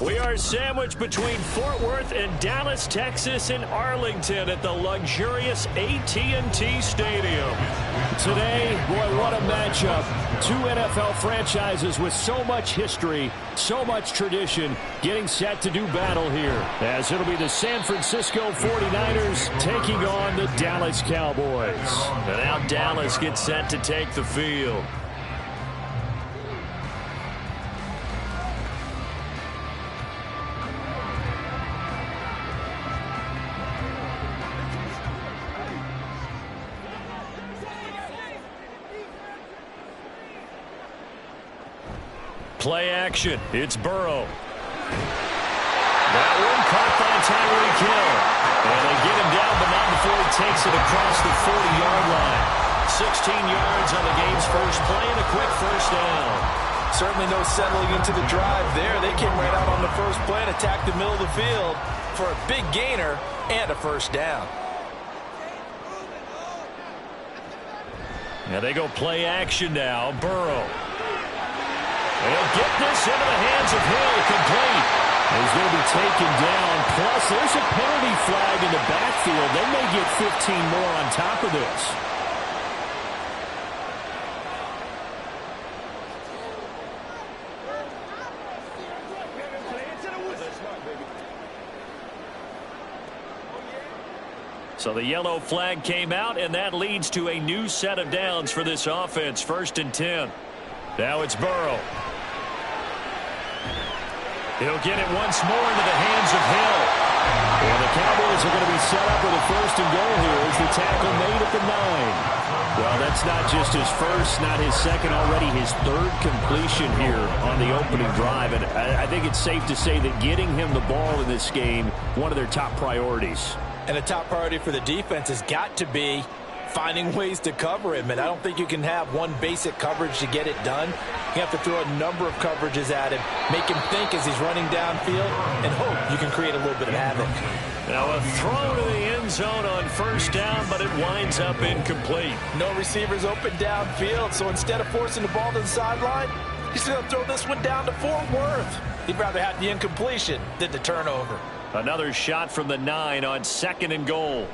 We are sandwiched between Fort Worth and Dallas, Texas, and Arlington at the luxurious AT&T Stadium. Today, boy, what a matchup. Two NFL franchises with so much history, so much tradition, getting set to do battle here. As it'll be the San Francisco 49ers taking on the Dallas Cowboys. And now Dallas gets set to take the field. Play action. It's Burrow. That one caught by Tyreek Hill. And they get him down, but not before he takes it across the 40-yard line. 16 yards on the game's first play and a quick first down. Certainly no settling into the drive there. They came right out on the first play and attacked the middle of the field for a big gainer and a first down. Now they go play action now. Burrow. He'll get this into the hands of Hill, complete. He's going to be taken down. Plus, there's a penalty flag in the backfield. They may get 15 more on top of this. So the yellow flag came out, and that leads to a new set of downs for this offense. 1st and 10. Now it's Burrow. He'll get it once more into the hands of Hill. And the Cowboys are going to be set up with a 1st and goal here as the tackle made at the 9. Well, that's not just his first, not his second, already his 3rd completion here on the opening drive. And I think it's safe to say that getting him the ball in this game, one of their top priorities. And the top priority for the defense has got to be finding ways to cover him. And I don't think you can have one basic coverage to get it done. You have to throw a number of coverages at him, make him think as he's running downfield, and hope you can create a little bit of havoc. Now a throw to the end zone on 1st down, but it winds up incomplete. No receivers open downfield, so instead of forcing the ball to the sideline, he's going to throw this one down to Fort Worth. He'd rather have the incompletion than the turnover. Another shot from the 9 on 2nd and goal.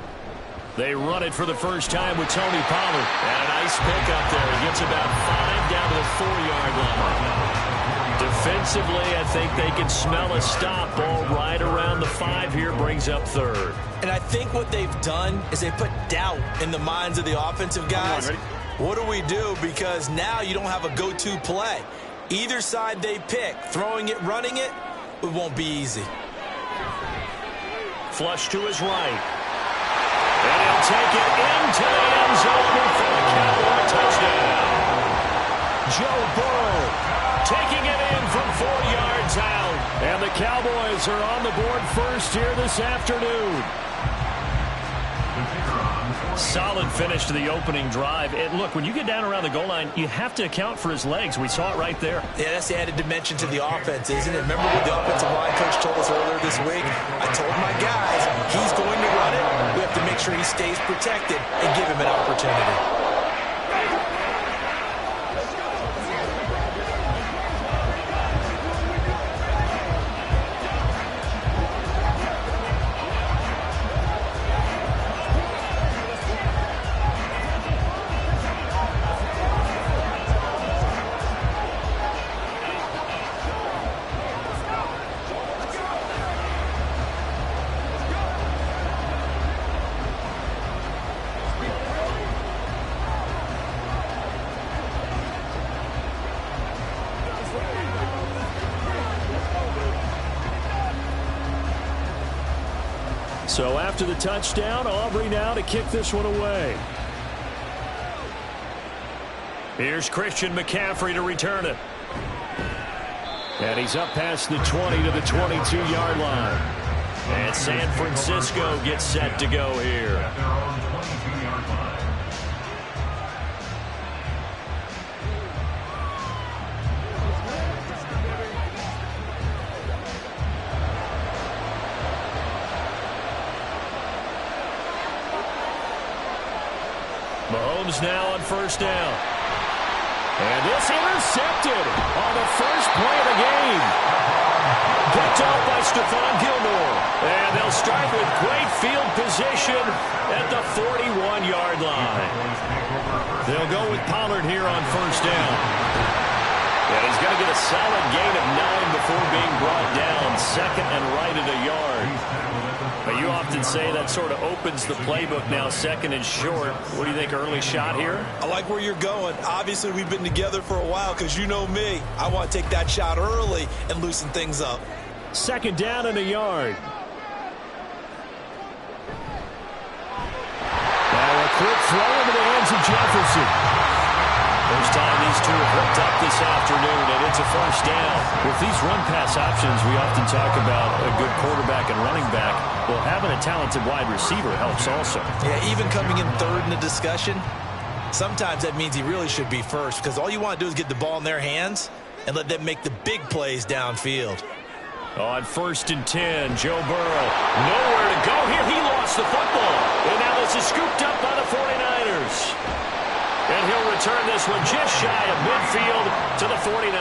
They run it for the first time with Tony Pollard. And a nice pickup there. He gets about 5 down to the 4-yard line. Defensively, I think they can smell a stop. Ball right around the 5 here, brings up 3rd. And I think what they've done is they put doubt in the minds of the offensive guys. What do we do? Because now you don't have a go-to play. Either side they pick, throwing it, running it, it won't be easy. Flush to his right. And he'll take it into the end zone for the Cowboy touchdown. Joe Burrow taking it in from 4 yards out. And the Cowboys are on the board first here this afternoon. Solid finish to the opening drive. And look, when you get down around the goal line, you have to account for his legs. We saw it right there. Yeah, that's the added dimension to the offense, isn't it? Remember what the offensive line coach told us earlier this week? I told my guys, he's going to run it. We have to make sure he stays protected and give him an opportunity. So after the touchdown, Aubrey now to kick this one away. Here's Christian McCaffrey to return it. And he's up past the 20 to the 22-yard line. And San Francisco gets set to go here. Mahomes now on 1st down. And this intercepted on the first play of the game. Picked off by Stephon Gilmore. And they'll start with great field position at the 41-yard line. They'll go with Pollard here on first down. And he's going to get a solid gain of 9 before being brought down. Second and right at a yard. But you often say that sort of opens the playbook now, second and short. What do you think, early shot here? I like where you're going. Obviously, we've been together for a while because you know me. I want to take that shot early and loosen things up. Second down and a yard. Now a quick throw into the hands of Jefferson. First time these two have hooked up this afternoon, and it's a first down. With these run-pass options, we often talk about a good quarterback and running back. Well, having a talented wide receiver helps also. Yeah, even coming in third in the discussion, sometimes that means he really should be first because all you want to do is get the ball in their hands and let them make the big plays downfield. On first and 10, Joe Burrow. Nowhere to go here. He lost the football. And now this is scooped up by the 49ers. And he'll return this one just shy of midfield to the 49.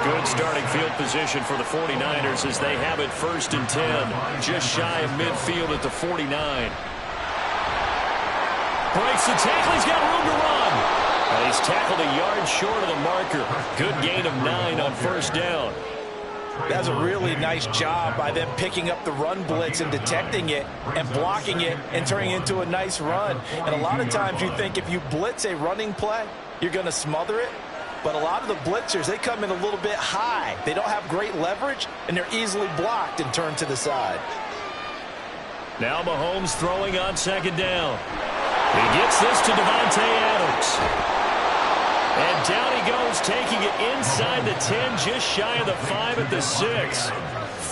Good starting field position for the 49ers as they have it first and 10. Just shy of midfield at the 49. Breaks the tackle. He's got room to run. And he's tackled a yard short of the marker. Good gain of 9 on first down. That's a really nice job by them picking up the run blitz and detecting it and blocking it and turning it into a nice run. And a lot of times you think if you blitz a running play, you're going to smother it. But a lot of the blitzers, they come in a little bit high. They don't have great leverage, and they're easily blocked and turned to the side. Now Mahomes throwing on second down. He gets this to Devontae Adams. And down he goes, taking it inside the 10, just shy of the 5 at the 6.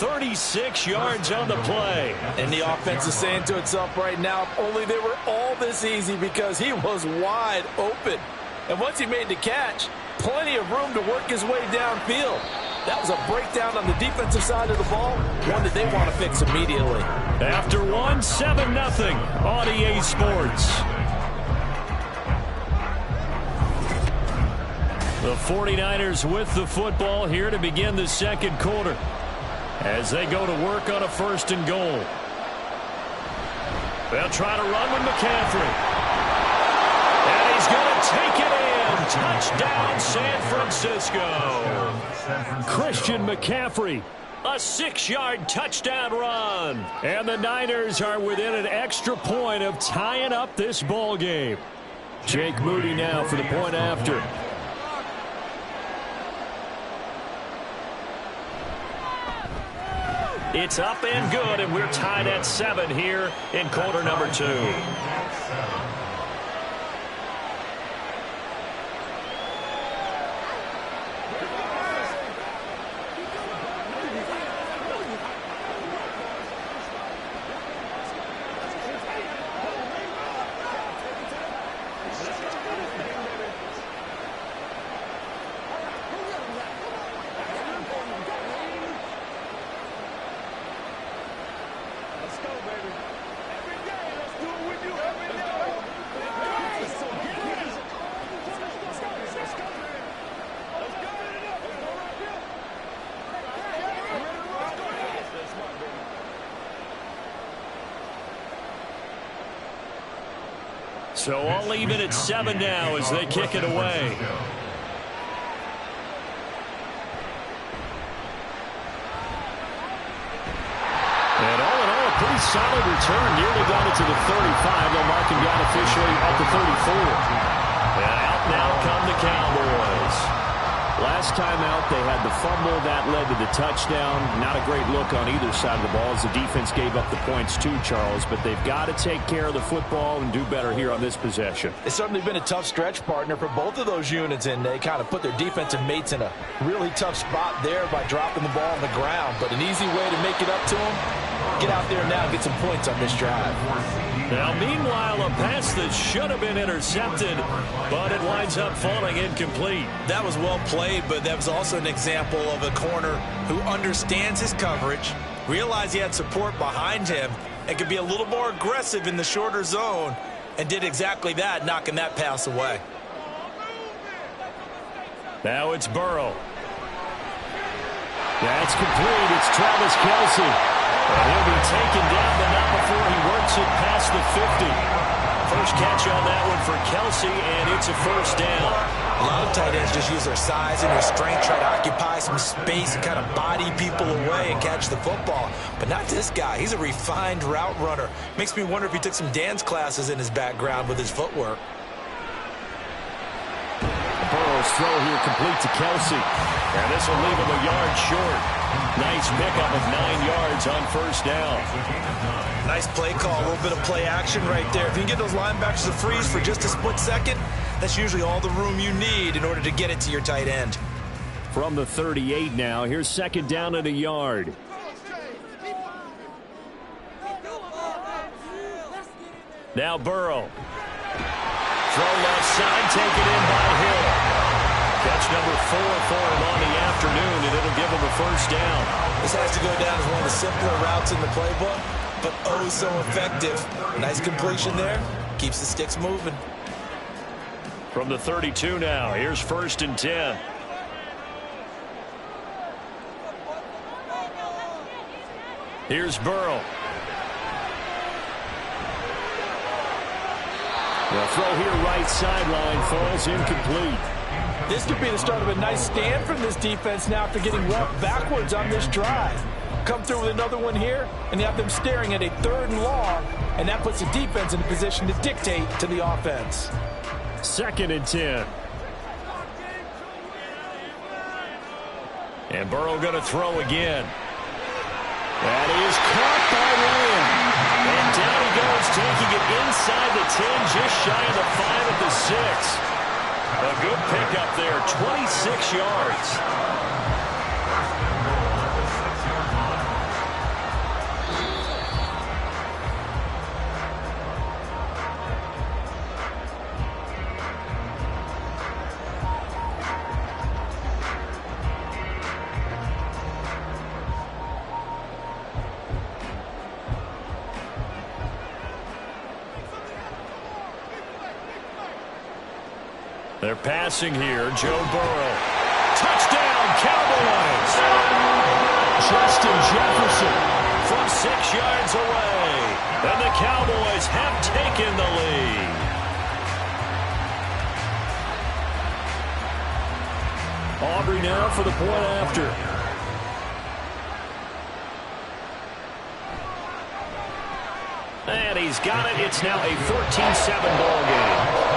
36 yards on the play. And the offense is saying to itself right now, if only they were all this easy because he was wide open. And once he made the catch, plenty of room to work his way downfield. That was a breakdown on the defensive side of the ball, one that they want to fix immediately. After 7-0 on EA Sports. The 49ers with the football here to begin the second quarter as they go to work on a first and goal. They'll try to run with McCaffrey. And he's going to take it in. Touchdown, San Francisco. Christian McCaffrey, a 6-yard touchdown run. And the Niners are within an extra point of tying up this ball game. Jake Moody now for the point after. It's up and good, and we're tied at 7 here in quarter number 2. So all even at 7 now as they kick it away. And all in all, a pretty solid return. Nearly got it to the 35. They'll mark him down officially at the 34. And out now come the Cowboys. Last time out, they had the fumble. That led to the touchdown. Not a great look on either side of the ball as the defense gave up the points too, Charles. But they've got to take care of the football and do better here on this possession. It's certainly been a tough stretch, partner, for both of those units, and they kind of put their defensive mates in a really tough spot there by dropping the ball on the ground. But an easy way to make it up to them, get out there now and get some points on this drive. Now, meanwhile, a pass that should have been intercepted, but it winds up falling incomplete. That was well played, but that was also an example of a corner who understands his coverage, realized he had support behind him, and could be a little more aggressive in the shorter zone, and did exactly that, knocking that pass away. Now it's Burrow. That's complete. It's Travis Kelce. And he'll be taken down, but not before he works it past the 50. First catch on that one for Kelce, and it's a first down. A lot of tight ends just use their size and their strength, try to occupy some space and kind of body people away and catch the football. But not this guy. He's a refined route runner. Makes me wonder if he took some dance classes in his background with his footwork. Burrow's throw here complete to Kelce. And this will leave him a yard short. Nice pickup of 9 yards on first down. Nice play call, a little bit of play action right there. If you can get those linebackers to freeze for just a split second, that's usually all the room you need in order to get it to your tight end. From the 38 now, here's second down and a yard. Now Burrow. Throw left side, taken in by Hill. Catch number 4 for him on the afternoon, and it'll give him a first down. This has to go down as one of the simpler routes in the playbook, but oh so effective. Nice completion there. Keeps the sticks moving. From the 32 now, here's first and 10. Here's Burrow. The throw here right sideline falls incomplete. This could be the start of a nice stand from this defense now after getting roughed backwards on this drive. Come through with another one here, and you have them staring at a 3rd and long, and that puts the defense in a position to dictate to the offense. Second and 10. And Burrow going to throw again. That is caught by Lamb. And down he goes, taking it inside the 10, just shy of the 5 at the 6. A good pickup there, 26 yards. They're passing here. Joe Burrow. Touchdown, Cowboys! Justin Jefferson from 6 yards away. And the Cowboys have taken the lead. Aubrey now for the point after. And he's got it. It's now a 14-7 ball game.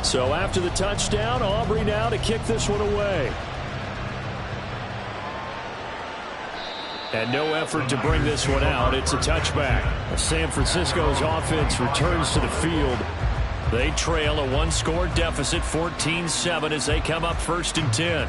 So after the touchdown, Aubrey now to kick this one away. And no effort to bring this one out. It's a touchback. San Francisco's offense returns to the field. They trail a 1-score deficit, 14-7, as they come up first and 10.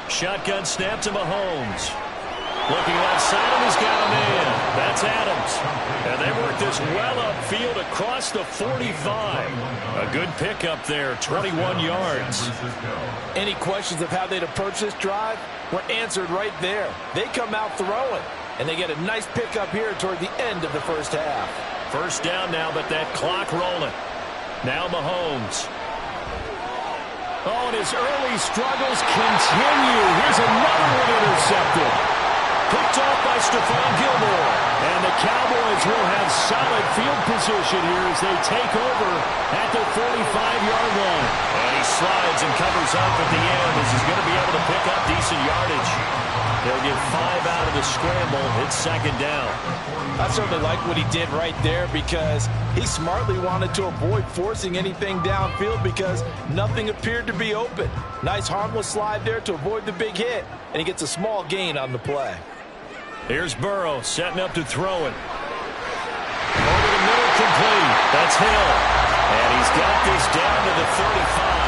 Shotgun snap to Mahomes. Looking outside, and he's got a man. That's Adams. And they work this well upfield across the 45. A good pickup there, 21 yards. Any questions of how they'd approach this drive were answered right there. They come out throwing, and they get a nice pickup here toward the end of the first half. First down now, but that clock rolling. Now Mahomes. Oh, and his early struggles continue. Here's another one intercepted. Picked off by Stephon Gilmore. And the Cowboys will have solid field position here as they take over at the 45-yard line. And he slides and covers up at the end as he's going to be able to pick up decent yardage. He'll get 5 out of the scramble. It's second down. I certainly like what he did right there because he smartly wanted to avoid forcing anything downfield because nothing appeared to be open. Nice harmless slide there to avoid the big hit, and he gets a small gain on the play. Here's Burrow setting up to throw it. Over the middle, complete. That's Hill. And he's got this down to the 35.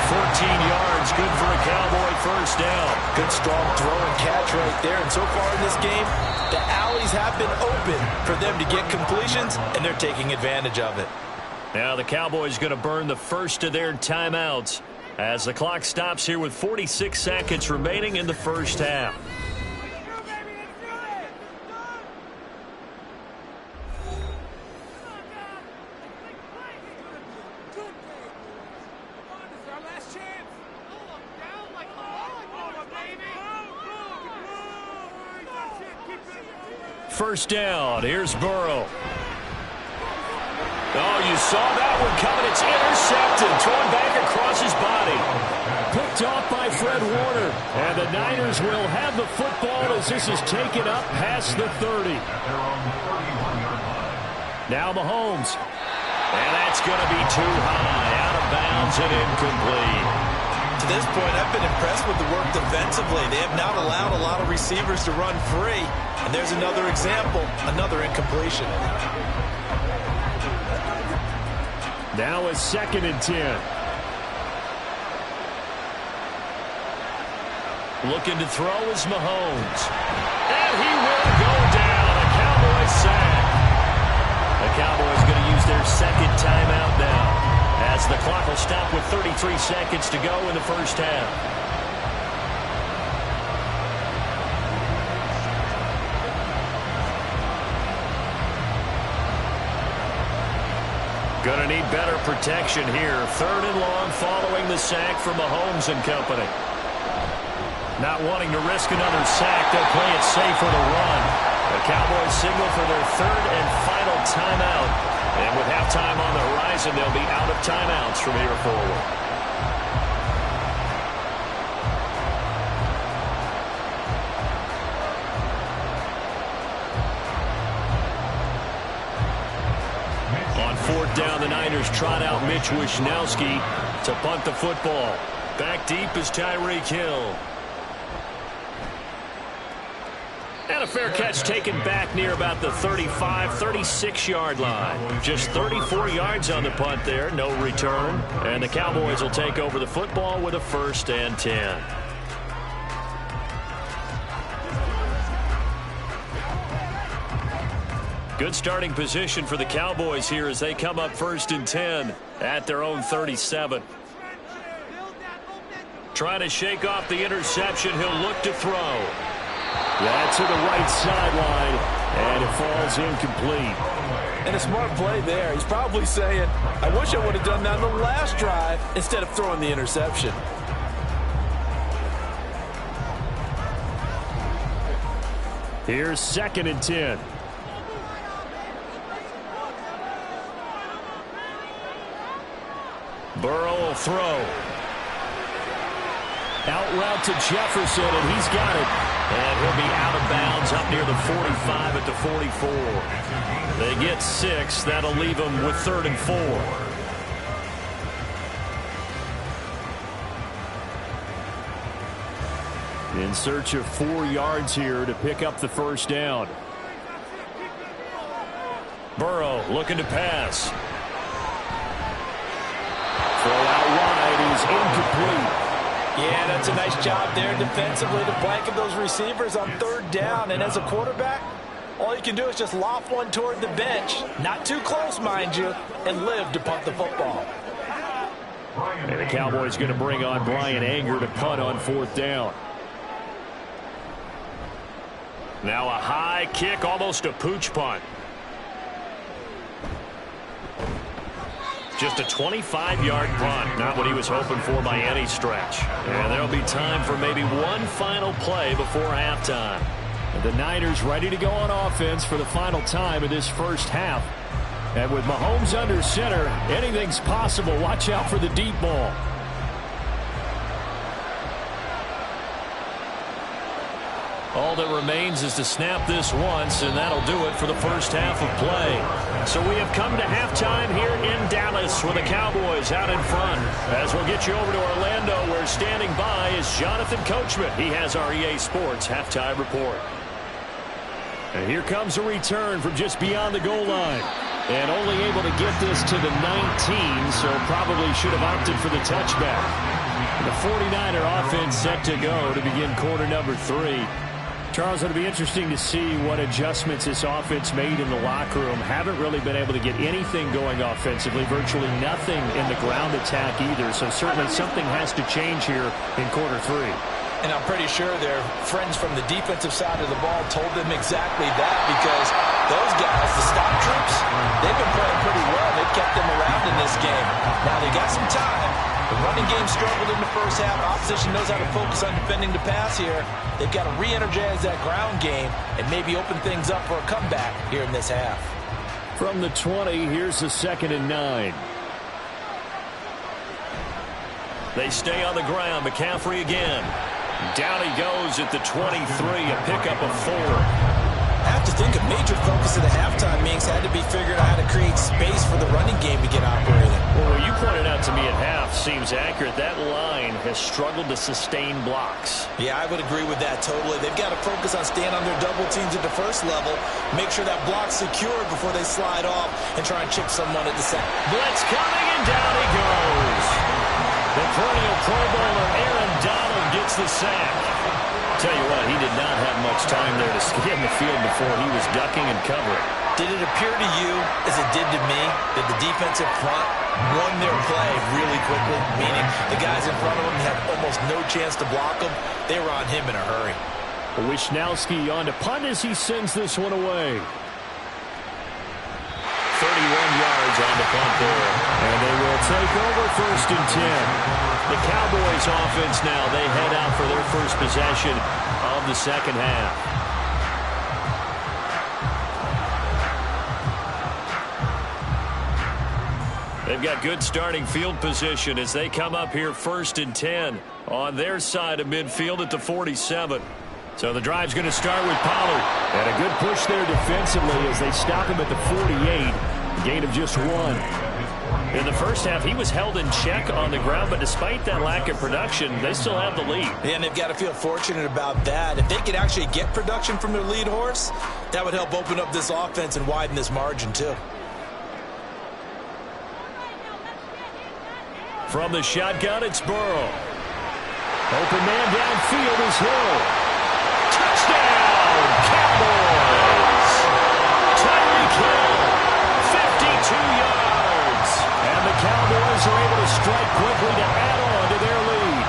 14 yards, good for a Cowboy first down. Good strong throw and catch right there. And so far in this game, the alleys have been open for them to get completions, and they're taking advantage of it. Now the Cowboys going to burn the first of their timeouts as the clock stops here with 46 seconds remaining in the first half. First down. Here's Burrow. Oh, you saw that one coming. It's intercepted. Thrown back across his body. Picked off by Fred Warner. And the Niners will have the football as this is taken up past the 30. Now Mahomes. And that's going to be too high. Out of bounds and incomplete. To this point, I've been impressed with the work defensively. They have not allowed a lot of receivers to run free. And there's another example, another incompletion. Now it's 2nd and 10. Looking to throw is Mahomes. And he will go down. A Cowboys sack. The Cowboys going to use their second timeout now, as the clock will stop with 33 seconds to go in the first half. Going to need better protection here. 3rd and long following the sack from Mahomes and company. Not wanting to risk another sack, they'll play it safe for the run. The Cowboys signal for their 3rd and final timeout. And with halftime on the horizon, they'll be out of timeouts from here forward. On 4th down, the Niners trot out Mitch Wishnowski to punt the football. Back deep is Tyreek Hill. And a fair catch taken back near about the 35, 36-yard line. Just 34 yards on the punt there, no return. And the Cowboys will take over the football with a 1st and 10. Good starting position for the Cowboys here as they come up 1st and 10 at their own 37. Trying to shake off the interception. He'll look to throw. That's to the right sideline, and it falls incomplete. And a smart play there. He's probably saying, I wish I would have done that on the last drive instead of throwing the interception. Here's 2nd and 10. Burrow will throw. Out route to Jefferson, and he's got it. And he'll be out of bounds up near the 45 at the 44. They get 6. That'll leave them with 3rd and 4. In search of 4 yards here to pick up the first down. Burrow looking to pass. Throw out wide is incomplete. Yeah, that's a nice job there defensively to blanket those receivers on 3rd down. And as a quarterback, all you can do is just loft one toward the bench. Not too close, mind you, and live to punt the football. And the Cowboys going to bring on Brian Anger to punt on 4th down. Now a high kick, almost a pooch punt. Just a 25-yard punt, not what he was hoping for by any stretch. And there'll be time for maybe one final play before halftime. And the Niners ready to go on offense for the final time of this first half. And with Mahomes under center, anything's possible. Watch out for the deep ball. All that remains is to snap this once, and that'll do it for the first half of play. So we have come to halftime here in Dallas with the Cowboys out in front. As we'll get you over to Orlando, where standing by is Jonathan Coachman. He has our EA Sports halftime report. And here comes a return from just beyond the goal line. And only able to get this to the 19, so probably should have opted for the touchback. The 49er offense set to go to begin quarter number 3. Charles, it'll be interesting to see what adjustments this offense made in the locker room. Haven't really been able to get anything going offensively, virtually nothing in the ground attack either. So certainly something has to change here in quarter 3. And I'm pretty sure their friends from the defensive side of the ball told them exactly that, because those guys, the stop troops, they've been playing pretty well. They've kept them around in this game. Now they got some time. The running game struggled in the first half. Opposition knows how to focus on defending the pass here. They've got to re-energize that ground game and maybe open things up for a comeback here in this half. From the 20, here's the 2nd and 9. They stay on the ground. McCaffrey again. Down he goes at the 23, a pickup of 4. I have to think a major focus of the halftime, Minks, had to be figuring out how to create space for the running game to get operating. Well, what you pointed out to me at half seems accurate. That line has struggled to sustain blocks. Yeah, I would agree with that totally. They've got to focus on staying on their double teams at the first level, make sure that block's secure before they slide off and try and chip someone at the second. Blitz coming, and down he goes. The perennial Pro Bowler Aaron Donald gets the sack. Tell you what, he did not have much time there to scan the field before he was ducking and covering. Did it appear to you, as it did to me, that the defensive front won their play really quickly? Meaning the guys in front of them had almost no chance to block them. They were on him in a hurry. Wishnowski on to punt as he sends this one away. 31 yards on the punt there. And they will take over 1st and 10. The Cowboys offense now, they head out for their first possession of the second half. They've got good starting field position as they come up here 1st and 10 on their side of midfield at the 47. So the drive's going to start with Pollard. And a good push there defensively as they stop him at the 48. Gain of just 1. In the first half, he was held in check on the ground, but despite that lack of production, they still have the lead. Yeah, and they've got to feel fortunate about that. If they could actually get production from their lead horse, that would help open up this offense and widen this margin too. From the shotgun, it's Burrow. Open man downfield is Hill. Touchdown, Cowboys! Tyreek Hill, 52 yards. And the Cowboys are able to strike quickly to add on to their lead.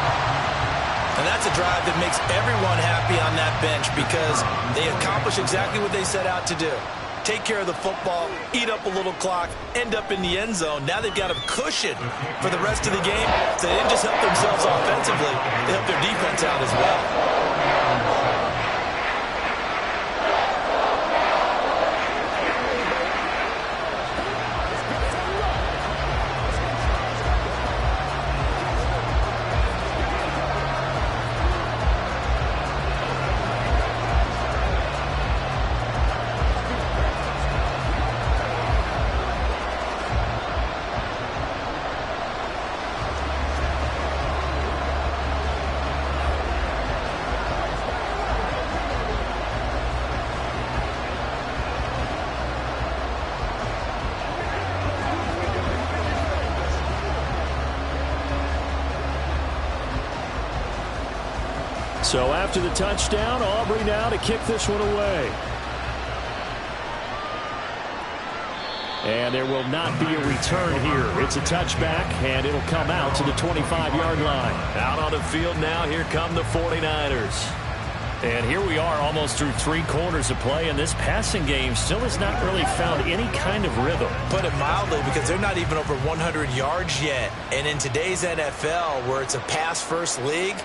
And that's a drive that makes everyone happy on that bench because they accomplish exactly what they set out to do. Take care of the football, eat up a little clock, end up in the end zone. Now they've got a cushion for the rest of the game. So they didn't just help themselves offensively, they helped their defense out as well. So after the touchdown, Aubrey now to kick this one away. And there will not be a return here. It's a touchback, and it'll come out to the 25-yard line. Out on the field now, here come the 49ers. And here we are almost through 3 quarters of play, and this passing game still has not really found any kind of rhythm. Put it mildly, because they're not even over 100 yards yet. And in today's NFL, where it's a pass-first league,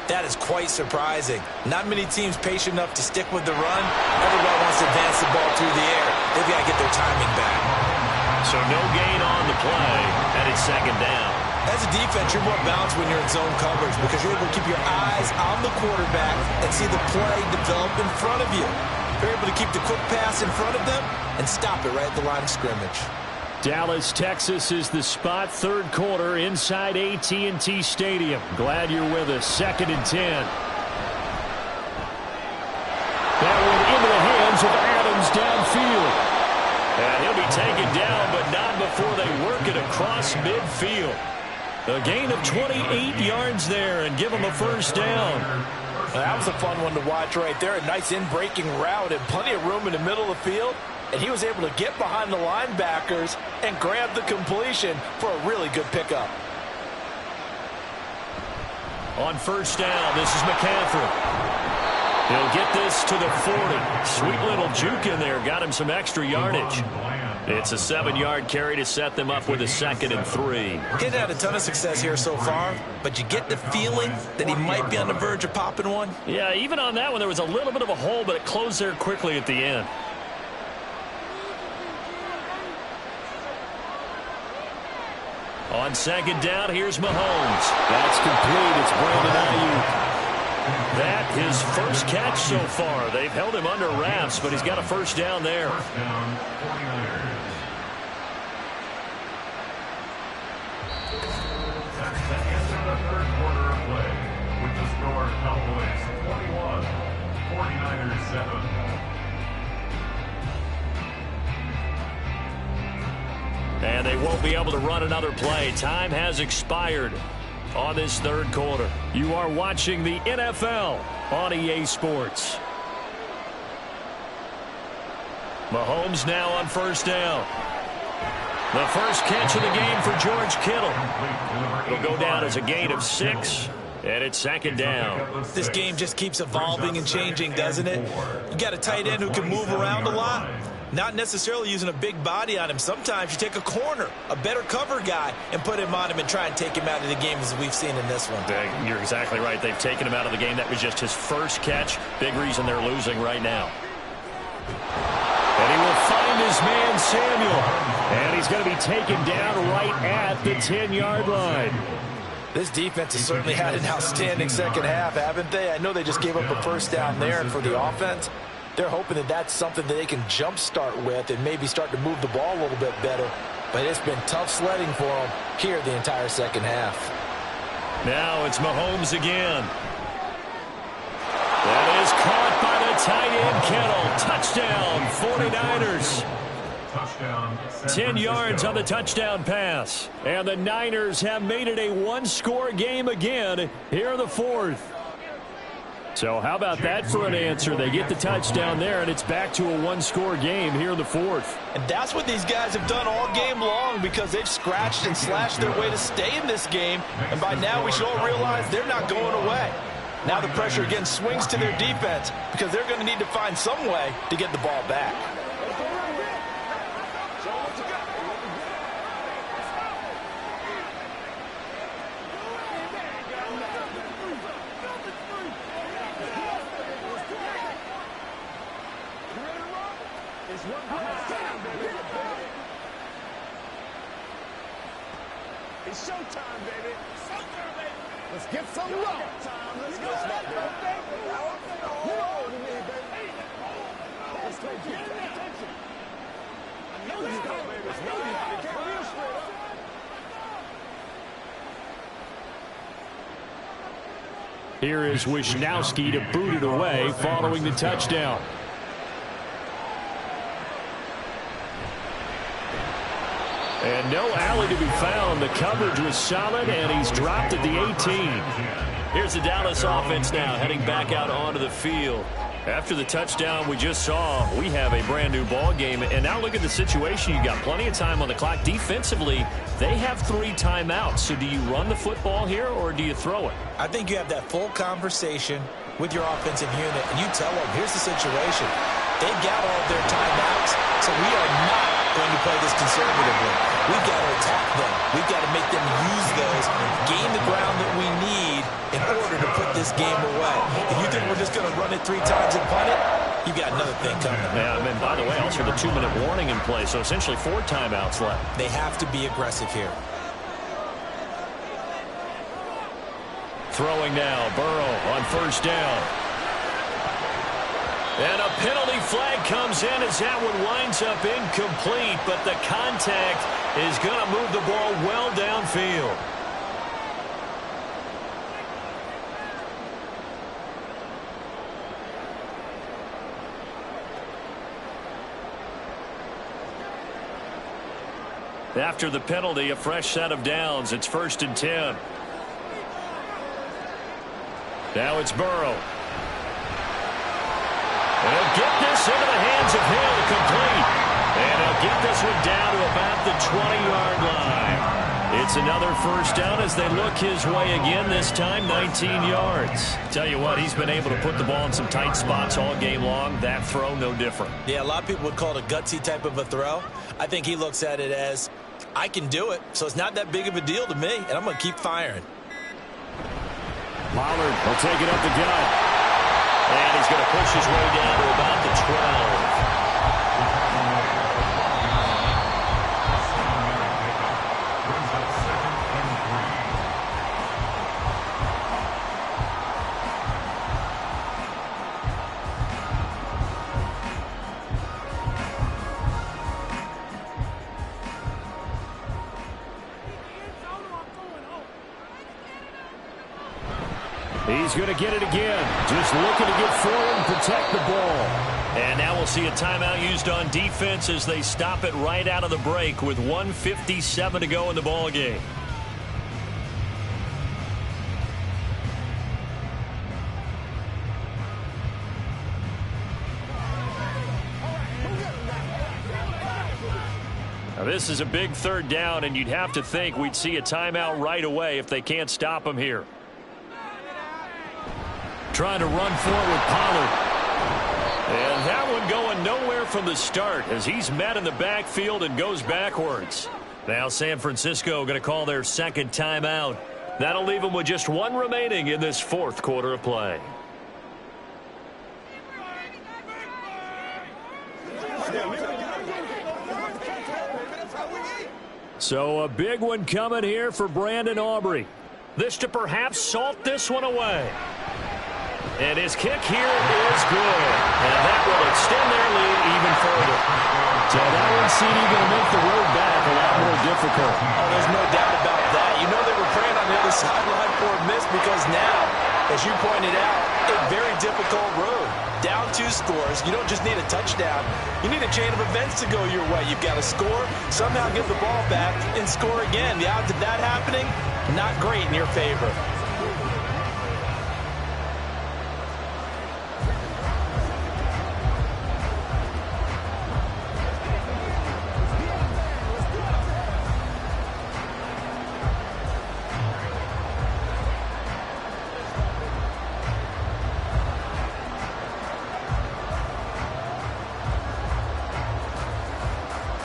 that is quite surprising. Not many teams patient enough to stick with the run. Everybody wants to advance the ball through the air. They've got to get their timing back. So no gain on the play, and it's 2nd down. As a defense, you're more balanced when you're in zone coverage because you're able to keep your eyes on the quarterback and see the play develop in front of you. You're able to keep the quick pass in front of them and stop it right at the line of scrimmage. Dallas, Texas is the spot. Third quarter inside AT&T Stadium. Glad you're with us. 2nd and 10. That went into the hands of Adams downfield. And he'll be taken down, but not before they work it across midfield. A gain of 28 yards there and give him a first down. That was a fun one to watch right there. A nice in-breaking route and plenty of room in the middle of the field. And he was able to get behind the linebackers and grab the completion for a really good pickup. On first down, this is McCaffrey. He'll get this to the 40. Sweet little juke in there. Got him some extra yardage. It's a 7-yard carry to set them up with a 2nd and 3. He had a ton of success here so far, but you get the feeling that he might be on the verge of popping one. Yeah, even on that one, there was a little bit of a hole, but it closed there quickly at the end. On 2nd down, here's Mahomes. That's complete. It's Brandon Ayuk. That his first catch so far. They've held him under wraps, but he's got a first down there. And they won't be able to run another play. Time has expired on this third quarter. You are watching the NFL on EA Sports. Mahomes now on first down. The first catch of the game for George Kittle. It'll go down as a gain of 6, and it's 2nd down. This game just keeps evolving and changing, doesn't it? You got a tight end who can move around a lot. Not necessarily using a big body on him. Sometimes you take a corner, a better cover guy, and put him on him and try and take him out of the game as we've seen in this one. You're exactly right. They've taken him out of the game. That was just his first catch. Big reason they're losing right now. And he will find his man Samuel. And he's going to be taken down right at the 10-yard line. This defense has certainly had an outstanding second half, haven't they? I know they just gave up a first down there, and for the offense, they're hoping that that's something that they can jumpstart with and maybe start to move the ball a little bit better. But it's been tough sledding for them here the entire second half. Now it's Mahomes again. That is caught by the tight end Kittle. Touchdown, 49ers. 10 yards on the touchdown pass. And the Niners have made it a one-score game again here in the fourth. So how about that for an answer? They get the touchdown there, and it's back to a one-score game here in the fourth. And that's what these guys have done all game long because they've scratched and slashed their way to stay in this game. And by now we should all realize they're not going away. Now the pressure again swings to their defense because they're going to need to find some way to get the ball back. It's showtime, baby. Showtime, baby. Let's get some love. Let's go. You know what I mean, baby. Let's go get attention. I know you go, baby. I know you can't real straight up. Here is Wisnowski to boot it away following the touchdown. And no alley to be found. The coverage was solid, and he's dropped at the 18. Here's the Dallas offense now heading back out onto the field. After the touchdown we just saw, we have a brand-new ball game. And now look at the situation. You got plenty of time on the clock. Defensively, they have 3 timeouts. So do you run the football here, or do you throw it? I think you have that full conversation with your offensive unit, and you tell them, here's the situation. They've got all of their timeouts, so we are not going to play this conservatively. We've got to attack them. We've got to make them use those, gain the ground that we need in order to put this game away. If you think we're just going to run it 3 times and punt it, you've got another thing coming. Yeah, and by the way, also the 2-minute warning in play, so essentially 4 timeouts left. They have to be aggressive here. Throwing now, Burrow on first down. And a penalty flag comes in as that one winds up incomplete, but the contact is going to move the ball well downfield. After the penalty, a fresh set of downs. It's 1st and 10. Now it's Burrow. And he'll get this into the hands of Hill, complete. And he'll get this one down to about the 20-yard line. It's another first down as they look his way again, this time 19 yards. Tell you what, he's been able to put the ball in some tight spots all game long. That throw, no different. Yeah, a lot of people would call it a gutsy type of a throw. I think he looks at it as, I can do it, so it's not that big of a deal to me, and I'm going to keep firing. Pollard will take it up the gut. And he's going to push his way down to about the 12. He's going to get it again. Just looking to get forward and protect the ball. And now we'll see a timeout used on defense as they stop it right out of the break with 1:57 to go in the ball game. Now this is a big 3rd down, and you'd have to think we'd see a timeout right away if they can't stop him here. Trying to run forward with Pollard. And that one going nowhere from the start as he's met in the backfield and goes backwards. Now San Francisco going to call their 2nd timeout. That'll leave them with just one remaining in this 4th quarter of play. So a big one coming here for Brandon Aubrey. This to perhaps salt this one away. And his kick here is good. And that will extend their lead even further. So that one, CD, going to make the road back a lot more difficult. Oh, there's no doubt about that. You know they were praying on the other sideline for a miss because now, as you pointed out, a very difficult road. Down 2 scores. You don't just need a touchdown. You need a chain of events to go your way. You've got to score, somehow get the ball back, and score again. The odds of that happening, not great in your favor.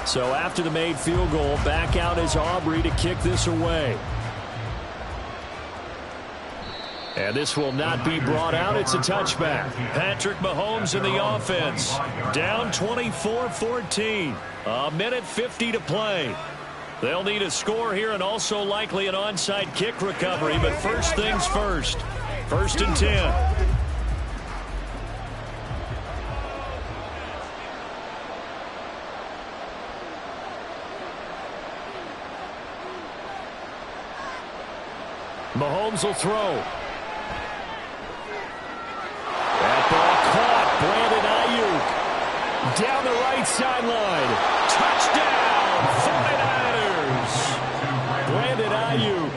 So after the made field goal, back out is Aubrey to kick this away. And this will not be brought out. It's a touchback. Patrick Mahomes in the offense. Down 24-14. A minute 50 to play. They'll need a score here and also likely an onside kick recovery. But first things first. 1st and 10. Mahomes will throw. That ball caught. Brandon Ayuk down the right sideline. Touchdown, 49ers. Brandon Ayuk,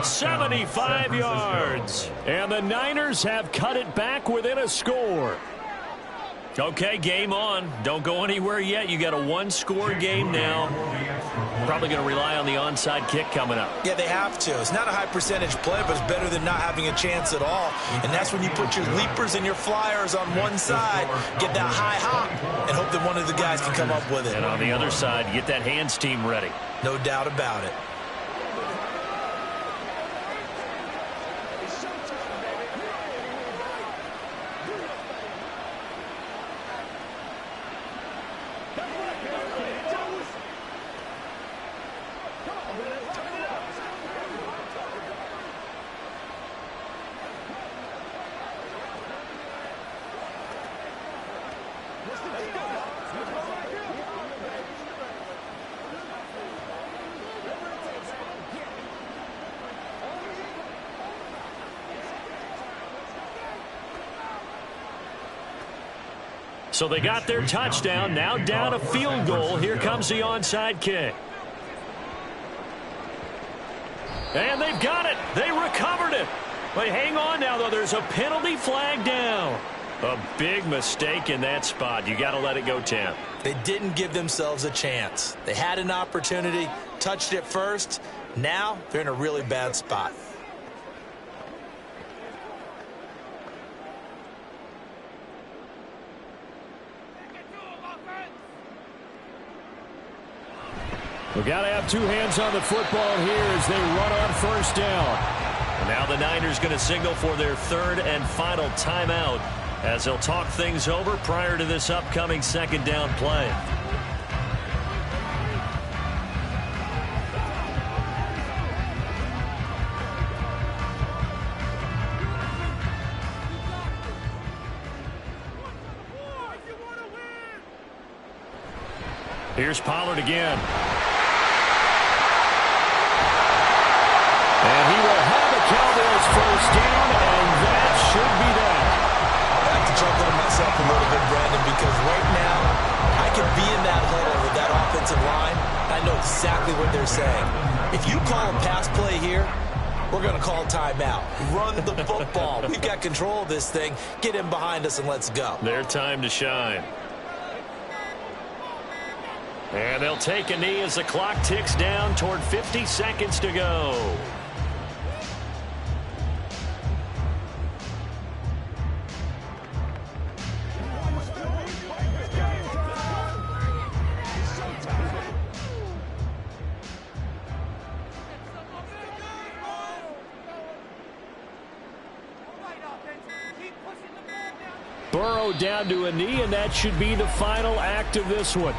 75 yards. And the Niners have cut it back within a score. Okay, game on. Don't go anywhere yet. You got a 1-score game now. Probably going to rely on the onside kick coming up. Yeah, they have to. It's not a high percentage play, but it's better than not having a chance at all. And that's when you put your leapers and your flyers on one side, get that high hop, and hope that one of the guys can come up with it. And on the other side, get that hands team ready. No doubt about it. So they got their touchdown, now down a field goal. Here comes the onside kick. And they've got it. They recovered it. But hang on now, though. There's a penalty flag down. A big mistake in that spot. You got to let it go, Tam. They didn't give themselves a chance. They had an opportunity, touched it first. Now they're in a really bad spot. We've got to have two hands on the football here as they run on first down. And now the Niners going to signal for their third and final timeout as they'll talk things over prior to this upcoming second down play. Here's Pollard again. And he will have the Cowboys first down, and that should be that. I have to jump into myself a little bit, Brandon, because right now I can be in that huddle with that offensive line. I know exactly what they're saying. If you call a pass play here, we're going to call timeout. Run the football. We've got control of this thing. Get in behind us and let's go. Their time to shine. And they'll take a knee as the clock ticks down toward 50 seconds to go. Burrow down to a knee, and that should be the final act of this one.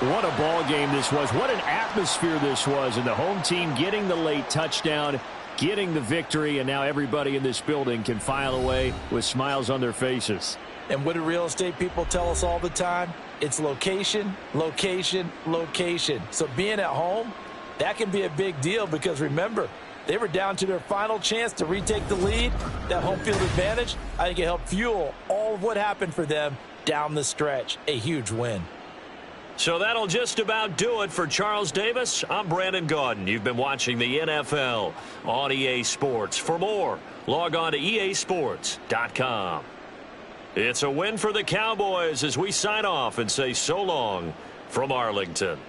What a ball game this was. What an atmosphere this was. And the home team getting the late touchdown, getting the victory, and now everybody in this building can file away with smiles on their faces. And what do real estate people tell us all the time? It's location, location, location. So being at home, that can be a big deal because, remember, they were down to their final chance to retake the lead. That home field advantage, I think it helped fuel all of what happened for them down the stretch. A huge win. So that'll just about do it for Charles Davis. I'm Brandon Gaudin. You've been watching the NFL on EA Sports. For more, log on to easports.com. It's a win for the Cowboys as we sign off and say so long from Arlington.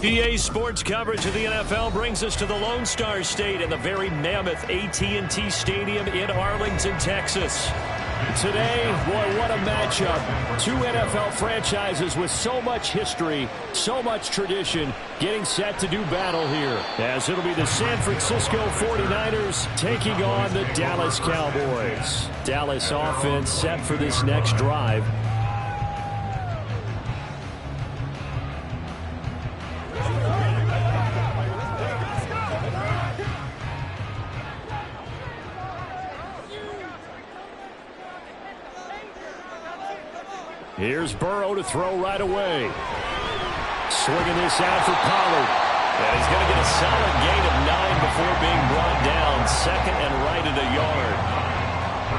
EA Sports coverage of the NFL brings us to the Lone Star State in the very mammoth AT&T Stadium in Arlington, Texas. Today, boy, what a matchup. Two NFL franchises with so much history, so much tradition, getting set to do battle here. As it'll be the San Francisco 49ers taking on the Dallas Cowboys. Dallas offense set for this next drive. Here's Burrow to throw right away. Swinging this out for Pollard. And he's going to get a solid gain of 9 before being brought down. Second and right at a yard.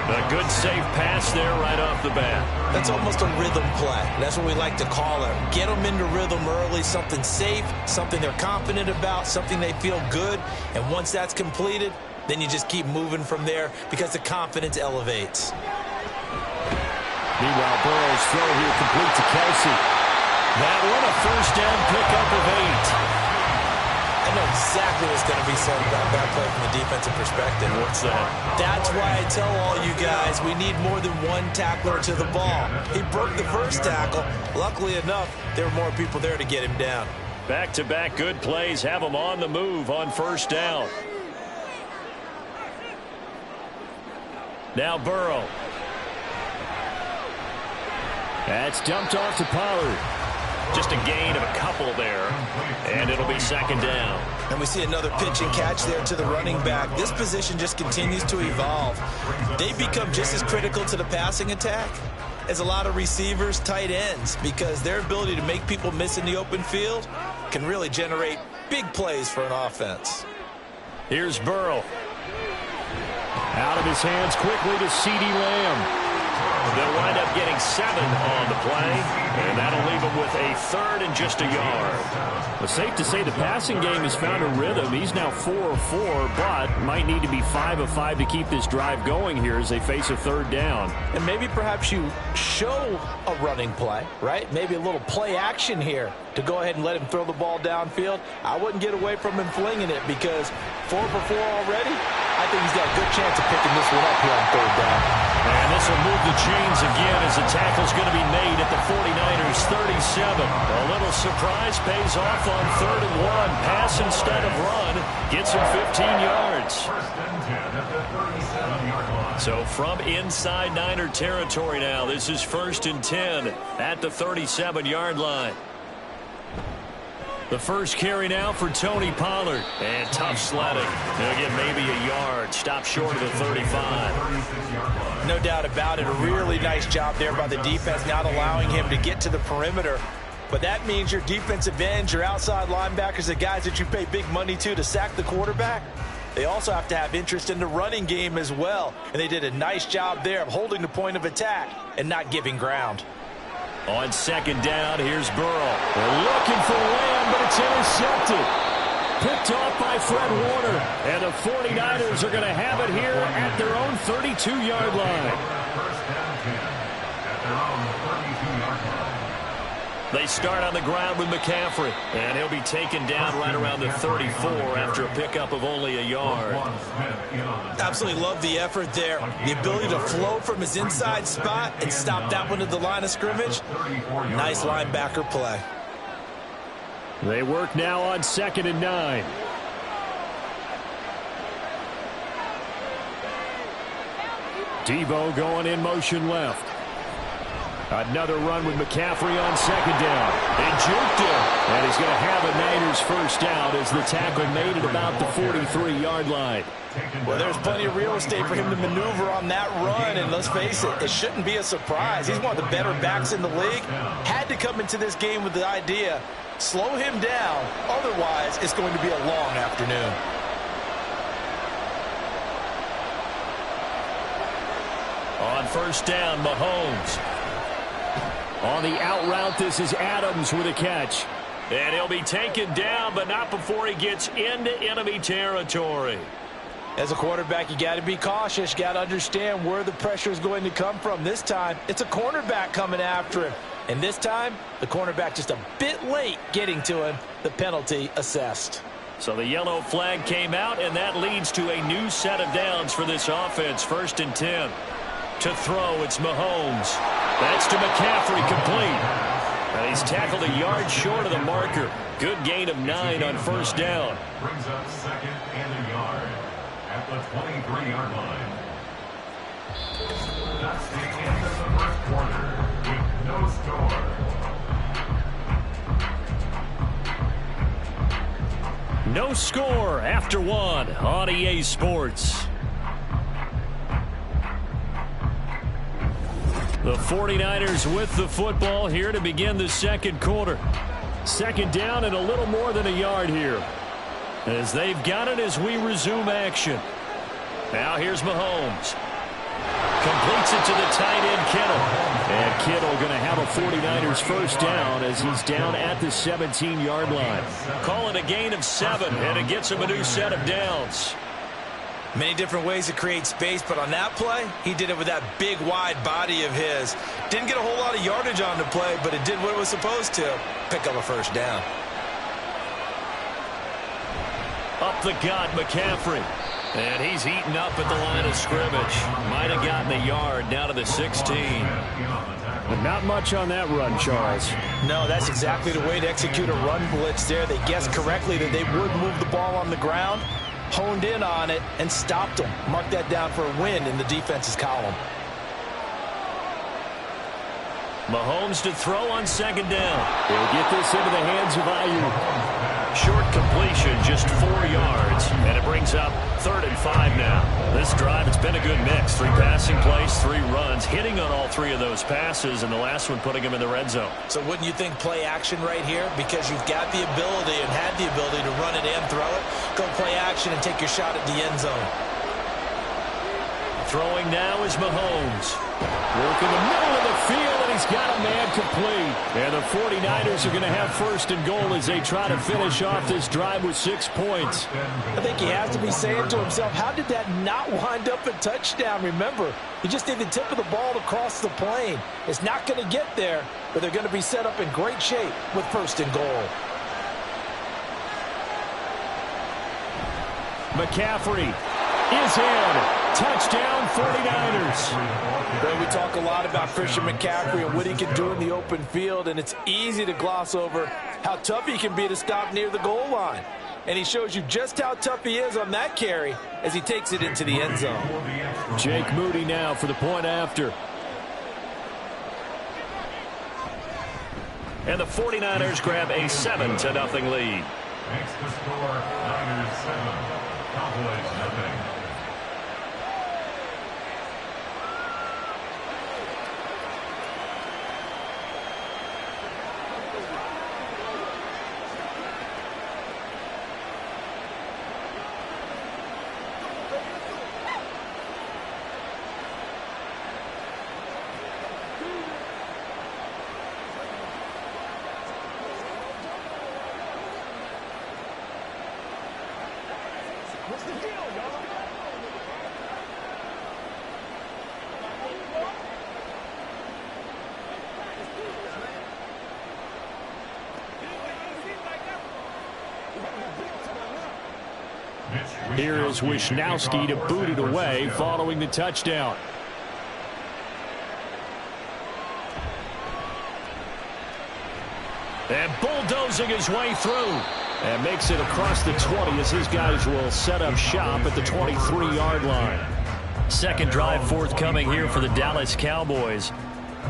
A good safe pass there right off the bat. That's almost a rhythm play. That's what we like to call it. Get them into rhythm early, something safe, something they're confident about, something they feel good. And once that's completed, then you just keep moving from there because the confidence elevates. Meanwhile, Burrow's throw here complete to Kelsey. That one a first down pickup of 8. I know exactly what's going to be said about that play from the defensive perspective. What's that? That's why I tell all you guys we need more than one tackler to the ball. He broke the first tackle. Luckily enough, there were more people there to get him down. Back-to-back good plays have him on the move on first down. Now Burrow. That's dumped off to Pollard. Just a gain of a couple there, and it'll be second down. And we see another pitch and catch there to the running back. This position just continues to evolve. They become just as critical to the passing attack as a lot of receivers, tight ends, because their ability to make people miss in the open field can really generate big plays for an offense. Here's Burrow. Out of his hands quickly to CeeDee Lamb. They'll wind up getting 7 on the play, and that'll leave him with a third and just a yard. It's safe to say the passing game has found a rhythm. He's now 4 of 4, but might need to be 5 of 5 to keep this drive going here as they face a third down. And maybe perhaps you show a running play, right? Maybe a little play action here to go ahead and let him throw the ball downfield. I wouldn't get away from him flinging it because 4 for 4 already. I think he's got a good chance of picking this one up here on third down. And this will move the chains again as the tackle's going to be made at the 49ers 37. A little surprise pays off on 3rd and 1. Pass instead of run. Gets him 15 yards. So from inside Niner territory now, this is 1st and 10 at the 37-yard line. The first carry now for Tony Pollard. And tough sledding. He'll get maybe a yard. Stop short of the 35. No doubt about it. A really nice job there by the defense, not allowing him to get to the perimeter. But that means your defensive ends, your outside linebackers, the guys that you pay big money to sack the quarterback, they also have to have interest in the running game as well. And they did a nice job there of holding the point of attack and not giving ground. On second down, here's Burrow. They're looking for Lamb, but it's intercepted. Picked off by Fred Warner. And the 49ers are going to have it here at their own 32-yard line. They start on the ground with McCaffrey. And he'll be taken down right around the 34 after a pickup of only a yard. Absolutely love the effort there. The ability to flow from his inside spot and stop that one at the line of scrimmage. Nice linebacker play. They work now on 2nd and 9. Debo going in motion left. Another run with McCaffrey on second down. And juked him. And he's going to have a Niners first down as the tackle made it about the 43-yard line. Well, there's plenty of real estate for him to maneuver on that run. And let's face it, it shouldn't be a surprise. He's one of the better backs in the league. Had to come into this game with the idea, slow him down. Otherwise, it's going to be a long afternoon. On first down, Mahomes. On the out route, this is Adams with a catch. And he'll be taken down, but not before he gets into enemy territory. As a quarterback, you got to be cautious. You got to understand where the pressure is going to come from. This time, it's a cornerback coming after him. And this time, the cornerback just a bit late getting to him. The penalty assessed. So the yellow flag came out, and that leads to a new set of downs for this offense. 1st and 10. To throw, it's Mahomes. That's to McCaffrey, complete. And he's tackled a yard short of the marker. Good gain of 9 on first down. Brings up 2nd and a yard at the 23-yard line. That's the end of the first quarter with no score. No score after 1 on EA Sports. The 49ers with the football here to begin the second quarter. Second down and a little more than a yard here, as they've got it as we resume action. Now here's Mahomes. Completes it to the tight end, Kittle. And Kittle going to have a 49ers first down as he's down at the 17-yard line. Call it a gain of 7, and it gets him a new set of downs. Many different ways to create space, but on that play, he did it with that big, wide body of his. Didn't get a whole lot of yardage on the play, but it did what it was supposed to. Pick up a first down. Up the gut, McCaffrey. And he's eaten up at the line of scrimmage. Might have gotten a yard down to the 16. But not much on that run, Charles. No, that's exactly the way to execute a run blitz there. They guessed correctly that they would move the ball on the ground, honed in on it, and stopped them. Mark that down for a win in the defense's column. Mahomes to throw on second down. He'll get this into the hands of Ayuk. Short completion, just 4 yards. And it brings up 3rd and 5 now. This drive, it's been a good mix. 3 passing plays, 3 runs, hitting on all 3 of those passes, and the last one putting him in the red zone. So wouldn't you think play action right here? Because you've got the ability and had the ability to run it and throw it. Go play action and take your shot at the end zone. Throwing now is Mahomes. Working the middle of the field, and he's got a man complete. And the 49ers are going to have 1st and goal as they try to finish off this drive with 6 points. I think he has to be saying to himself, how did that not wind up a touchdown? Remember, he just did the tip of the ball to cross the plane. It's not going to get there, but they're going to be set up in great shape with 1st and goal. McCaffrey is in. Touchdown, 49ers. Well, we talk a lot about Christian McCaffrey and what he can do in the open field, and it's easy to gloss over how tough he can be to stop near the goal line. And he shows you just how tough he is on that carry as he takes it into the end zone. Jake Moody now for the point after. And the 49ers grab a 7-0 lead. Makes the score Niners 7, Cowboys nothing. What's the deal, y'all? Here is Wisnowski to boot it away following the touchdown. And bulldozing his way through. And makes it across the 20 as his guys will set up shop at the 23-yard line. Second drive forthcoming here for the Dallas Cowboys.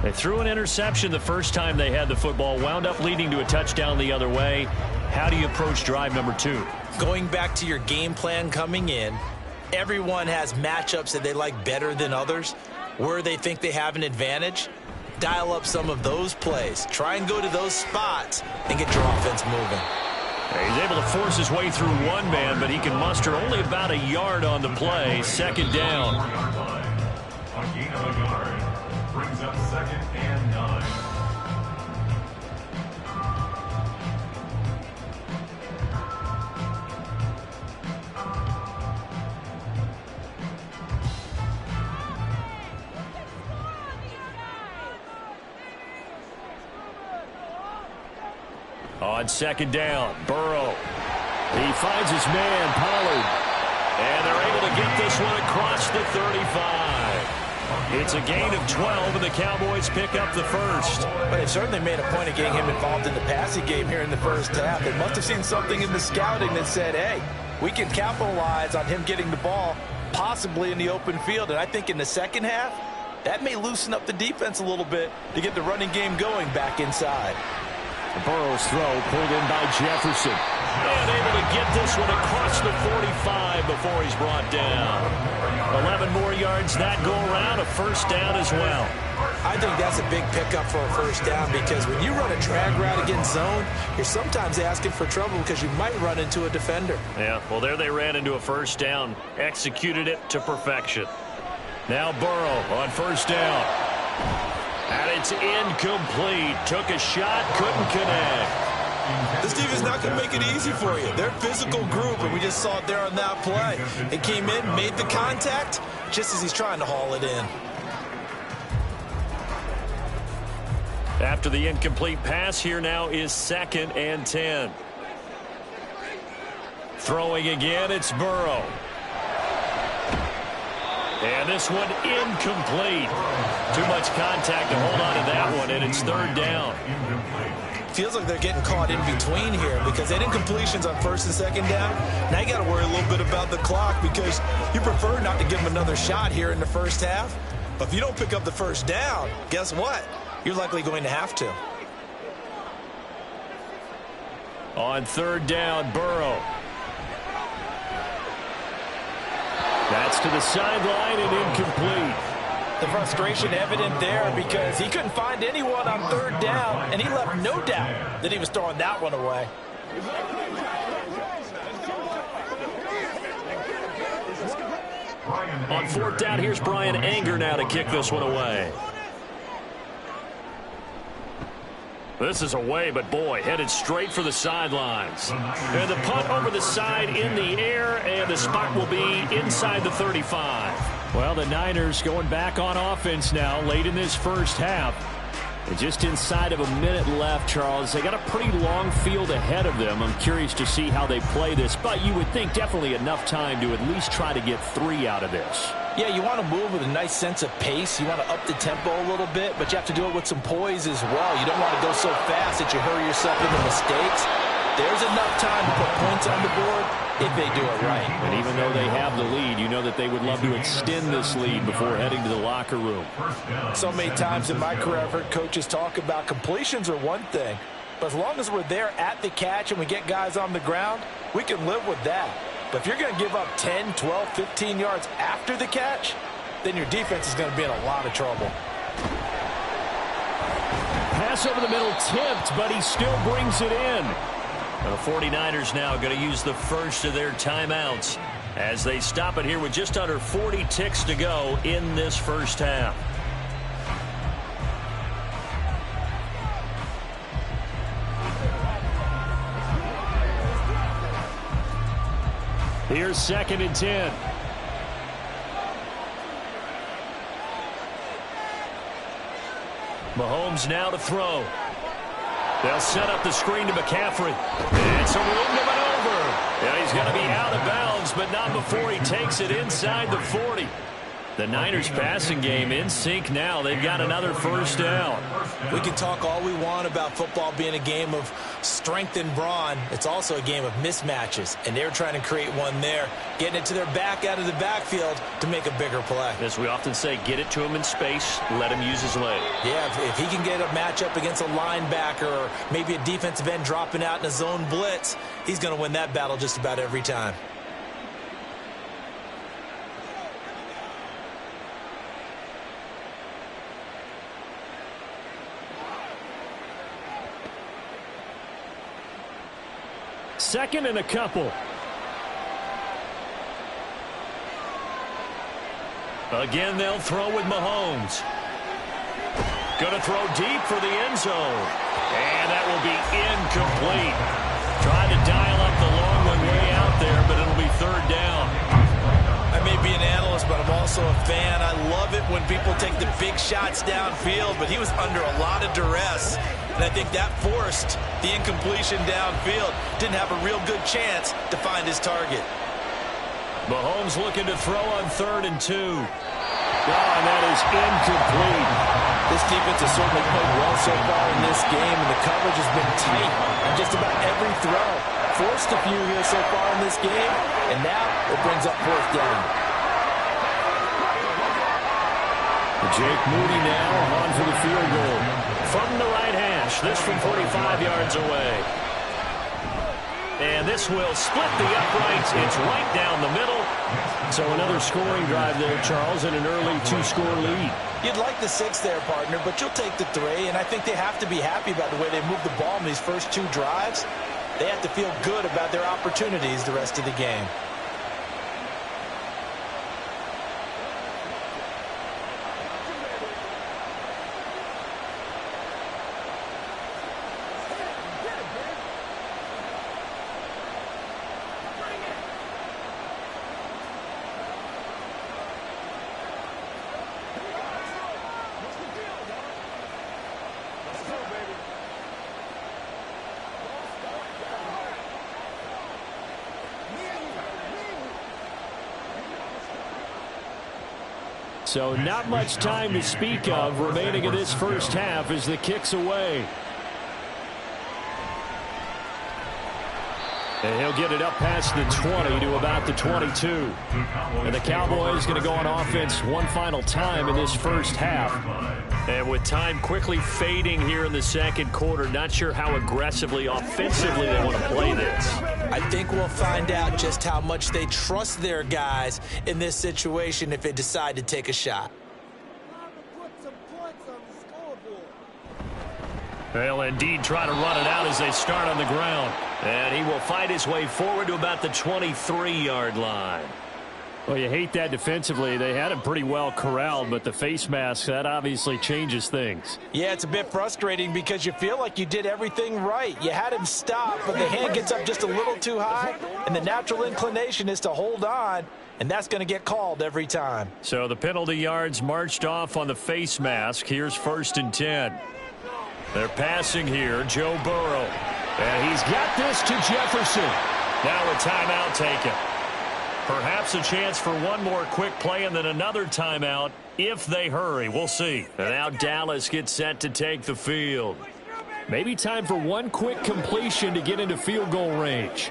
They threw an interception the first time they had the football, wound up leading to a touchdown the other way. How do you approach drive number 2? Going back to your game plan coming in, everyone has matchups that they like better than others, where they think they have an advantage. Dial up some of those plays. Try and go to those spots and get your offense moving. He's able to force his way through one man, but he can muster only about a yard on the play. Second down. A gain of a yard brings up 2nd and 9. On second down, Burrow. He finds his man, Pollard. And they're able to get this one across the 35. It's a gain of 12, and the Cowboys pick up the first. But they certainly made a point of getting him involved in the passing game here in the first half. They must have seen something in the scouting that said, hey, we can capitalize on him getting the ball, possibly in the open field. And I think in the second half, that may loosen up the defense a little bit to get the running game going back inside. Burrow's throw pulled in by Jefferson. And able to get this one across the 45 before he's brought down. 11 more yards that go around, a first down as well. I think that's a big pickup for a first down, because when you run a drag route against zone, you're sometimes asking for trouble because you might run into a defender. Yeah, well, there they ran into a first down, executed it to perfection. Now Burrow on first down. And it's incomplete. Took a shot, couldn't connect. This defense is not going to make it easy for you. They're a physical group, and we just saw it there on that play. It came in, made the contact, just as he's trying to haul it in. After the incomplete pass, here now is 2nd and 10. Throwing again, it's Burrow. And this one incomplete. Too much contact to hold on to that one, and it's 3rd down. Feels like they're getting caught in between here, because they had incompletions on 1st and 2nd down. Now you got to worry a little bit about the clock, because you prefer not to give them another shot here in the first half. But if you don't pick up the first down, guess what? You're likely going to have to. On 3rd down, Burrow. That's to the sideline and incomplete. The frustration evident there, because he couldn't find anyone on 3rd down, and he left no doubt that he was throwing that one away. On 4th down, here's Brian Anger now to kick this one away. This is away, but boy, headed straight for the sidelines. And the punt over the side in the air, and the spot will be inside the 35. Well, the Niners going back on offense now late in this first half. And just inside of a minute left, Charles. They got a pretty long field ahead of them. I'm curious to see how they play this, but you would think definitely enough time to at least try to get 3 out of this. Yeah, you want to move with a nice sense of pace. You want to up the tempo a little bit, but you have to do it with some poise as well. You don't want to go so fast that you hurry yourself into mistakes. There's enough time to put points on the board if they do it right. And even though they have the lead, you know that they would love to extend this lead before heading to the locker room. So many times in my career, I've heard coaches talk about completions are one thing, but as long as we're there at the catch and we get guys on the ground, we can live with that. But if you're going to give up 10, 12, 15 yards after the catch, then your defense is going to be in a lot of trouble. Pass over the middle tipped, but he still brings it in. And the 49ers now going to use the first of their timeouts as they stop it here with just under 40 ticks to go in this first half. Here's 2nd and 10. Mahomes now to throw. They'll set up the screen to McCaffrey. It's a room to maneuver. And he's going to be out of bounds, but not before he takes it inside the 40. The Niners passing game in sync now. They've got another first down. We can talk all we want about football being a game of strength and brawn. It's also a game of mismatches, and they're trying to create one there, getting it to their back out of the backfield to make a bigger play. As we often say, get it to him in space, let him use his leg. Yeah, if he can get a matchup against a linebacker or maybe a defensive end dropping out in a zone blitz, he's going to win that battle just about every time. Second and a couple. Again, they'll throw with Mahomes. Going to throw deep for the end zone. And that will be incomplete. Trying to dial up the long one way out there, but it'll be third down. I may be an analyst, but I'm also a fan. I love it when people take the big shots downfield, but he was under a lot of duress. And I think that forced the incompletion downfield. Didn't have a real good chance to find his target. Mahomes looking to throw on 3rd and 2. And that is incomplete. This defense has certainly played well so far in this game, and the coverage has been tight on just about every throw. Forced a few here so far in this game, and now it brings up 4th down. Jake Moody now on for the field goal. From the right hash, this from 45 yards away. And this will split the uprights. It's right down the middle. So another scoring drive there, Charles, and an early 2-score lead. You'd like the 6 there, partner, but you'll take the 3, and I think they have to be happy about the way they moved the ball in these first 2 drives. They have to feel good about their opportunities the rest of the game. So not much time to speak of remaining in this first half as the kick's away. And he'll get it up past the 20 to about the 22. And the Cowboys going to go on offense one final time in this first half. And with time quickly fading here in the second quarter, not sure how aggressively, offensively they want to play this. I think we'll find out just how much they trust their guys in this situation if they decide to take a shot. They'll indeed try to run it out as they start on the ground. And he will fight his way forward to about the 23-yard line. Well, you hate that defensively. They had him pretty well corralled, but the face mask, that obviously changes things. Yeah, it's a bit frustrating because you feel like you did everything right. You had him stop, but the hand gets up just a little too high, and the natural inclination is to hold on, and that's going to get called every time. So the penalty yards marched off on the face mask. Here's 1st and 10. They're passing here, Joe Burrow. And he's got this to Jefferson. Now a timeout taken. Perhaps a chance for one more quick play and then another timeout if they hurry. We'll see. And now Dallas gets set to take the field. Maybe time for one quick completion to get into field goal range.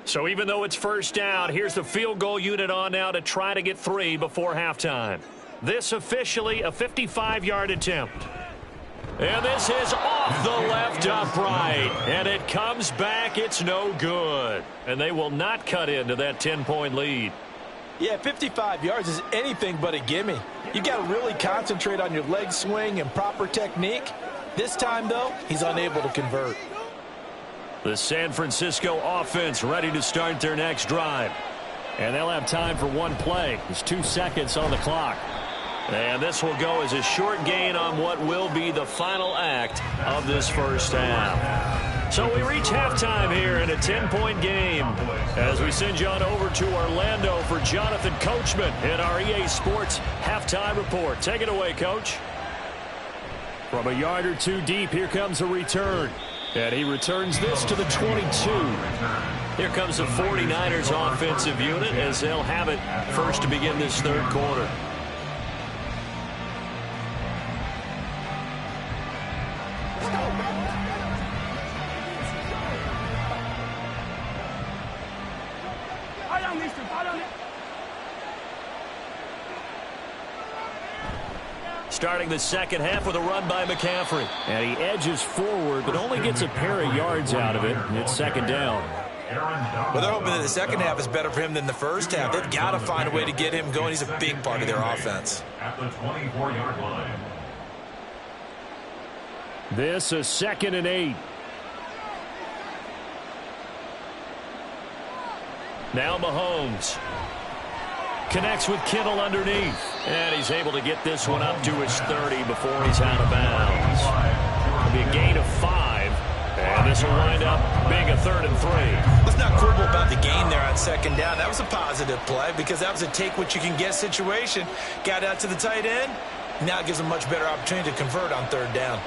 So even though it's first down, here's the field goal unit on now to try to get 3 before halftime. This officially a 55-yard attempt. And this is off the left upright. And it comes back. It's no good. And they will not cut into that 10-point lead. Yeah, 55 yards is anything but a gimme. You got to really concentrate on your leg swing and proper technique. This time, though, he's unable to convert. The San Francisco offense ready to start their next drive. And they'll have time for one play. There's 2 seconds on the clock. And this will go as a short gain on what will be the final act of this first half. So we reach halftime here in a 10-point game as we send you on over to Orlando for Jonathan Coachman in our EA Sports Halftime Report. Take it away, Coach. From a yard or 2 deep, here comes a return. And he returns this to the 22. Here comes the 49ers offensive unit as they'll have it first to begin this third quarter. Starting the second half with a run by McCaffrey. And he edges forward, but only gets a pair of yards out of it. It's second down. Well, they're hoping that the second half is better for him than the first half. They've got to find a way to get him going. He's a big part of their offense. At the 24-yard line. This is 2nd and 8. Now Mahomes connects with Kittle underneath. And he's able to get this one up to his 30 before he's out of bounds. It'll be a gain of 5. And this will wind up being a 3rd and 3. What's not cool about the gain there on second down, that was a positive play because that was a take-what-you-can-get situation. Got out to the tight end. Now it gives him a much better opportunity to convert on 3rd down.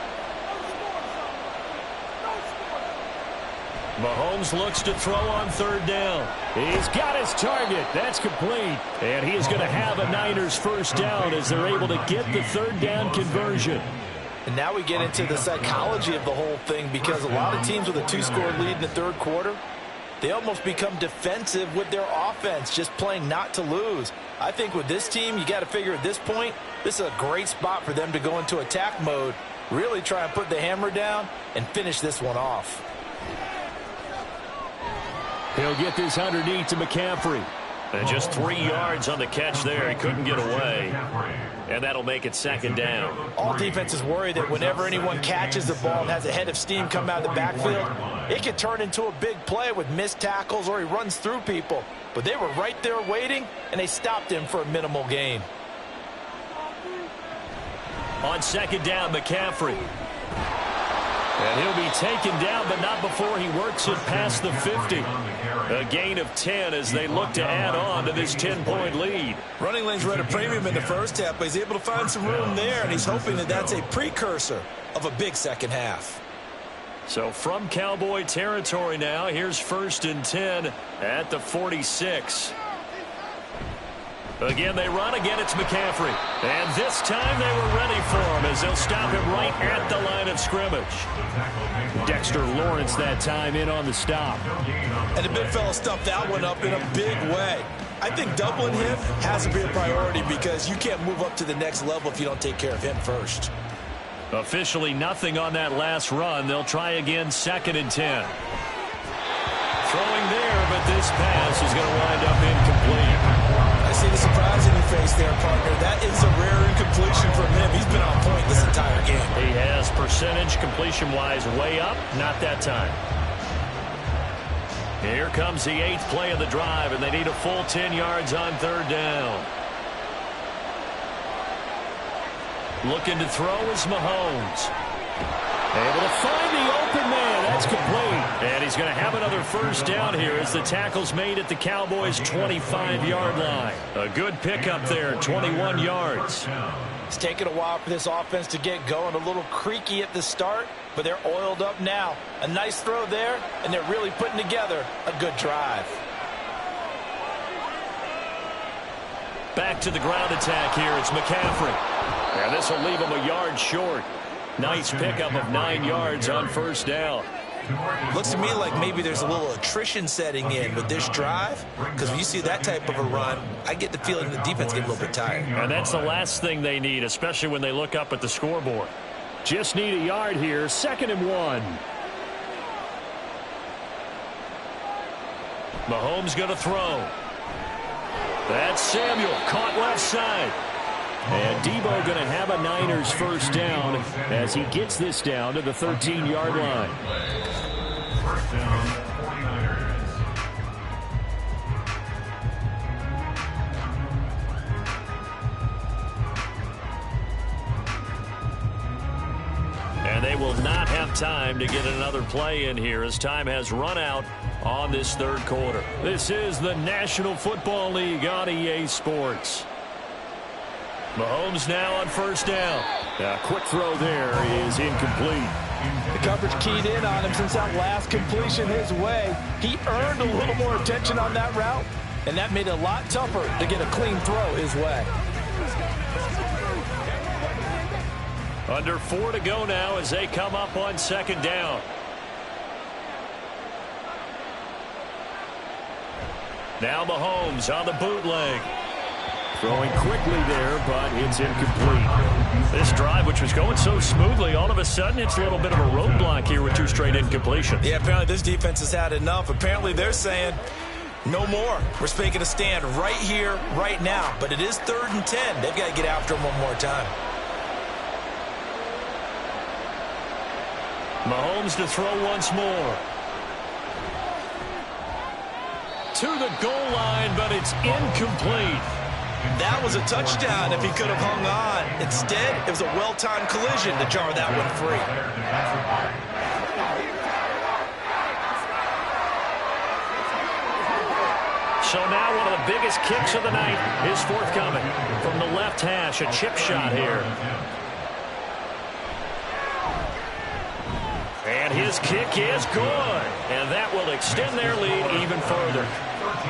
Mahomes looks to throw on 3rd down. He's got his target. That's complete. And he is going to have a Niners first down as they're able to get the 3rd down conversion. And now we get into the psychology of the whole thing because a lot of teams with a 2-score lead in the third quarter, they almost become defensive with their offense, just playing not to lose. I think with this team, you got to figure at this point, this is a great spot for them to go into attack mode, really try and put the hammer down and finish this one off. He'll get this underneath to McCaffrey. And just 3 yards on the catch there. He couldn't get away. And that'll make it second down. All defenses worry that whenever anyone catches the ball and has a head of steam come out of the backfield, it can turn into a big play with missed tackles or he runs through people. But they were right there waiting, and they stopped him for a minimal gain. On second down, McCaffrey. And he'll be taken down, but not before he works it past the 50. A gain of 10 as they look to add on to this 10-point lead. Running lanes were at a premium in the first half, but he's able to find some room there, and he's hoping that that's a precursor of a big second half. So from Cowboy territory now, here's 1st and 10 at the 46. Again, they run. Again, it's McCaffrey. And this time they were ready for him as they'll stop him right at the line of scrimmage. Dexter Lawrence that time in on the stop. And the big fella stuffed that one up in a big way. I think doubling him has to be a priority because you can't move up to the next level if you don't take care of him first. Officially nothing on that last run. They'll try again 2nd and 10. Throwing there, but this pass is going to wind up incomplete. I see the surprise in your face there, partner. That is a rare incompletion from him. He's been on point this entire game. He has percentage completion-wise way up. Not that time. Here comes the 8th play of the drive, and they need a full 10 yards on 3rd down. Looking to throw is Mahomes. Able to find the open man. That's complete. And he's going to have another first down here as the tackle's made at the Cowboys' 25-yard line. A good pickup there, 21 yards. It's taken a while for this offense to get going. A little creaky at the start, but they're oiled up now. A nice throw there, and they're really putting together a good drive. Back to the ground attack here. It's McCaffrey. And this will leave him a yard short. Nice pickup of 9 yards on first down. Looks to me like maybe there's a little attrition setting in with this drive, because when you see that type of a run, I get the feeling the defense gets a little bit tired. And that's the last thing they need, especially when they look up at the scoreboard. Just need a yard here, 2nd and 1. Mahomes going to throw. That's Samuel, caught left side. And Debo going to have a Niners first down as he gets this down to the 13-yard line. First down, 49ers. And they will not have time to get another play in here as time has run out on this third quarter. This is the National Football League on EA Sports. Mahomes now on first down. A quick throw there is incomplete. The coverage keyed in on him since that last completion his way. He earned a little more attention on that route, and that made it a lot tougher to get a clean throw his way. Under 4 to go now as they come up on 2nd down. Now Mahomes on the bootleg. Throwing quickly there, but it's incomplete. This drive, which was going so smoothly, all of a sudden it's a little bit of a roadblock here with 2 straight incompletions. Yeah, apparently this defense has had enough. Apparently they're saying no more. We're making a stand right here, right now. But it is 3rd and 10. They've got to get after him one more time. Mahomes to throw once more. To the goal line, but it's incomplete. That was a touchdown if he could have hung on. Instead, it was a well-timed collision to jar that one free. So now one of the biggest kicks of the night is forthcoming. From the left hash, a chip shot here. And his kick is good. And that will extend their lead even further.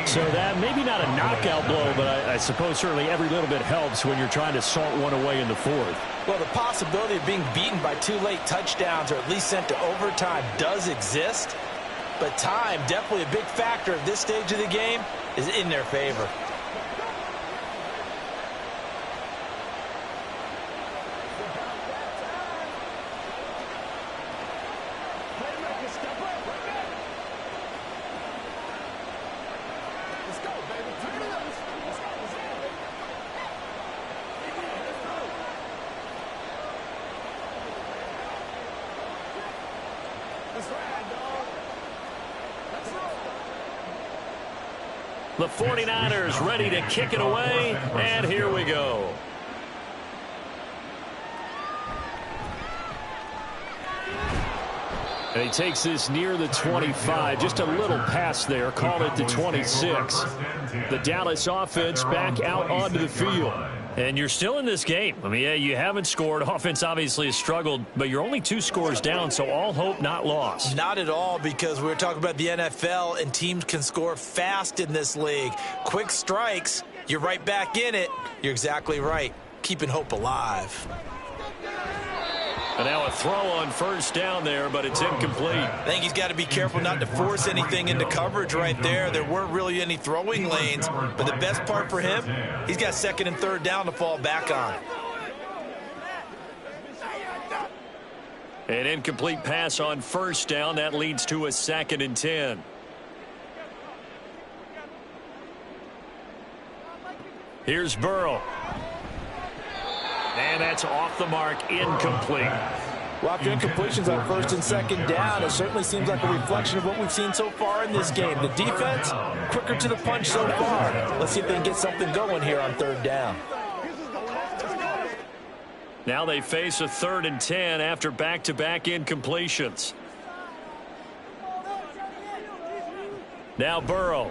So that maybe not a knockout blow, but I suppose certainly every little bit helps when you're trying to salt one away in the 4th. Well, the possibility of being beaten by 2 late touchdowns or at least sent to overtime does exist. But time, definitely a big factor at this stage of the game, is in their favor. The 49ers ready to kick it away, and here we go. And he takes this near the 25, just a little pass there, call it the 26. The Dallas offense back out onto the field. And you're still in this game. I mean, yeah, you haven't scored. Offense obviously has struggled, but you're only 2 scores down, so all hope not lost. Not at all, because we were talking about the NFL, and teams can score fast in this league. Quick strikes, you're right back in it. You're exactly right. Keeping hope alive. And now a throw on 1st down there, but it's incomplete. I think he's got to be careful not to force anything into coverage right there. There weren't really any throwing lanes, but the best part for him, he's got 2nd and 3rd down to fall back on. An incomplete pass on 1st down. That leads to a 2nd and 10. Here's Burrow. And that's off the mark, incomplete. Well, after incompletions on 1st and 2nd down, it certainly seems like a reflection of what we've seen so far in this game. The defense, quicker to the punch so far. Let's see if they can get something going here on 3rd down. Now they face a 3rd and 10 after back-to-back incompletions. Now Burrow.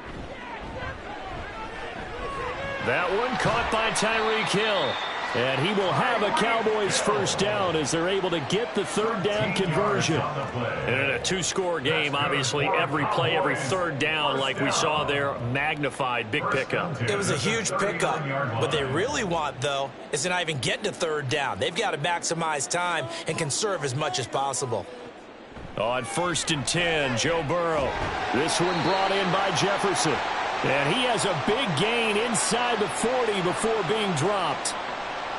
That one caught by Tyreek Hill. And he will have a Cowboys 1st down as they're able to get the 3rd down conversion. And in a 2-score game, obviously every play, every 3rd down, like we saw there, magnified, big pickup. It was a huge pickup. What they really want, though, is to not even get to 3rd down. They've got to maximize time and conserve as much as possible. On 1st and 10, Joe Burrow. This one brought in by Jefferson. And he has a big gain inside the 40 before being dropped.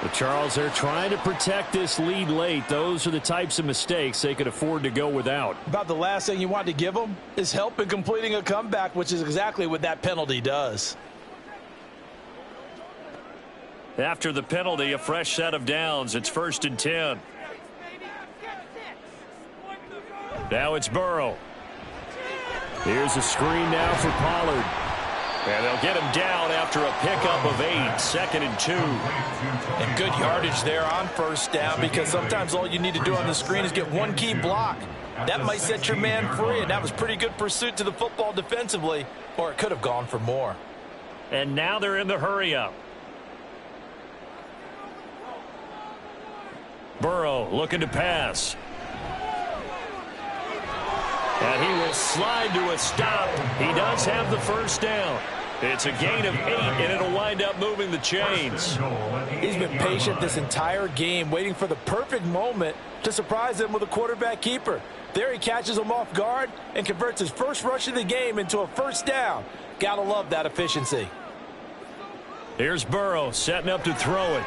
But Charles, they're trying to protect this lead late. Those are the types of mistakes they could afford to go without. About the last thing you want to give them is help in completing a comeback, which is exactly what that penalty does. After the penalty, a fresh set of downs. It's 1st and 10. Now it's Burrow. Here's a screen now for Pollard. And they'll get him down after a pickup of 8, 2nd and 2. And good yardage there on 1st down, because sometimes all you need to do on the screen is get one key block. That might set your man free, and that was pretty good pursuit to the football defensively, or it could have gone for more. And now they're in the hurry-up. Burrow looking to pass. And he will slide to a stop. He does have the first down. It's a gain of 8, and it'll wind up moving the chains. He's been patient this entire game, waiting for the perfect moment to surprise them with a quarterback keeper. There he catches him off guard and converts his first rush of the game into a first down. Gotta love that efficiency. Here's Burrow setting up to throw it.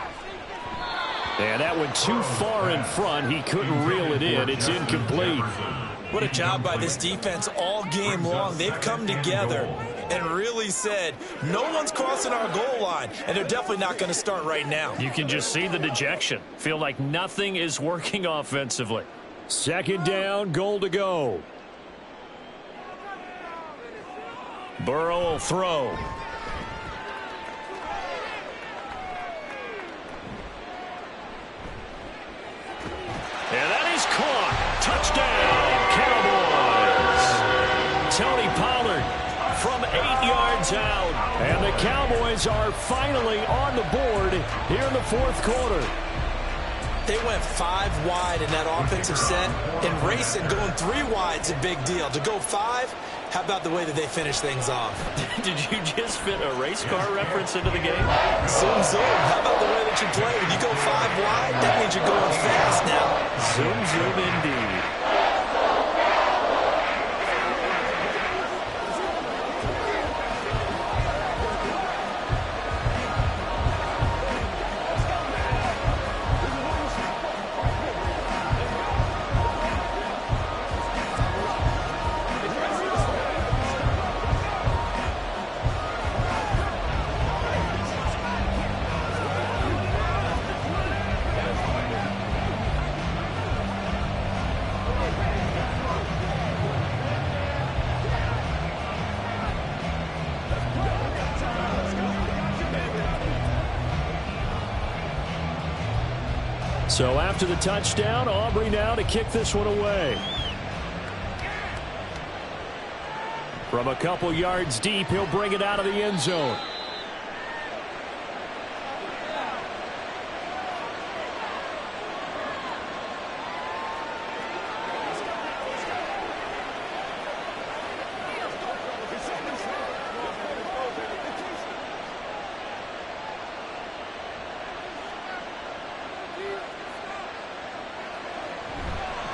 And that went too far in front. He couldn't reel it in. It's incomplete. What a job by this defense all game long. They've come together and really said, no one's crossing our goal line, and they're definitely not going to start right now. You can just see the dejection. Feel like nothing is working offensively. Second down, goal to go. Burrow will throw. And that is caught. Touchdown, Cowboys. Tony Pollard from 8 yards out. And the Cowboys are finally on the board here in the fourth quarter. They went 5 wide in that offensive set, and racing going 3 wide's a big deal. To go 5, how about the way that they finish things off? Did you just fit a race car reference into the game? Zoom, zoom. How about the way that you play? When you go 5 wide, that means you're going fast now. Zoom, zoom indeed. So after the touchdown, Aubrey now to kick this one away. From a couple yards deep, he'll bring it out of the end zone.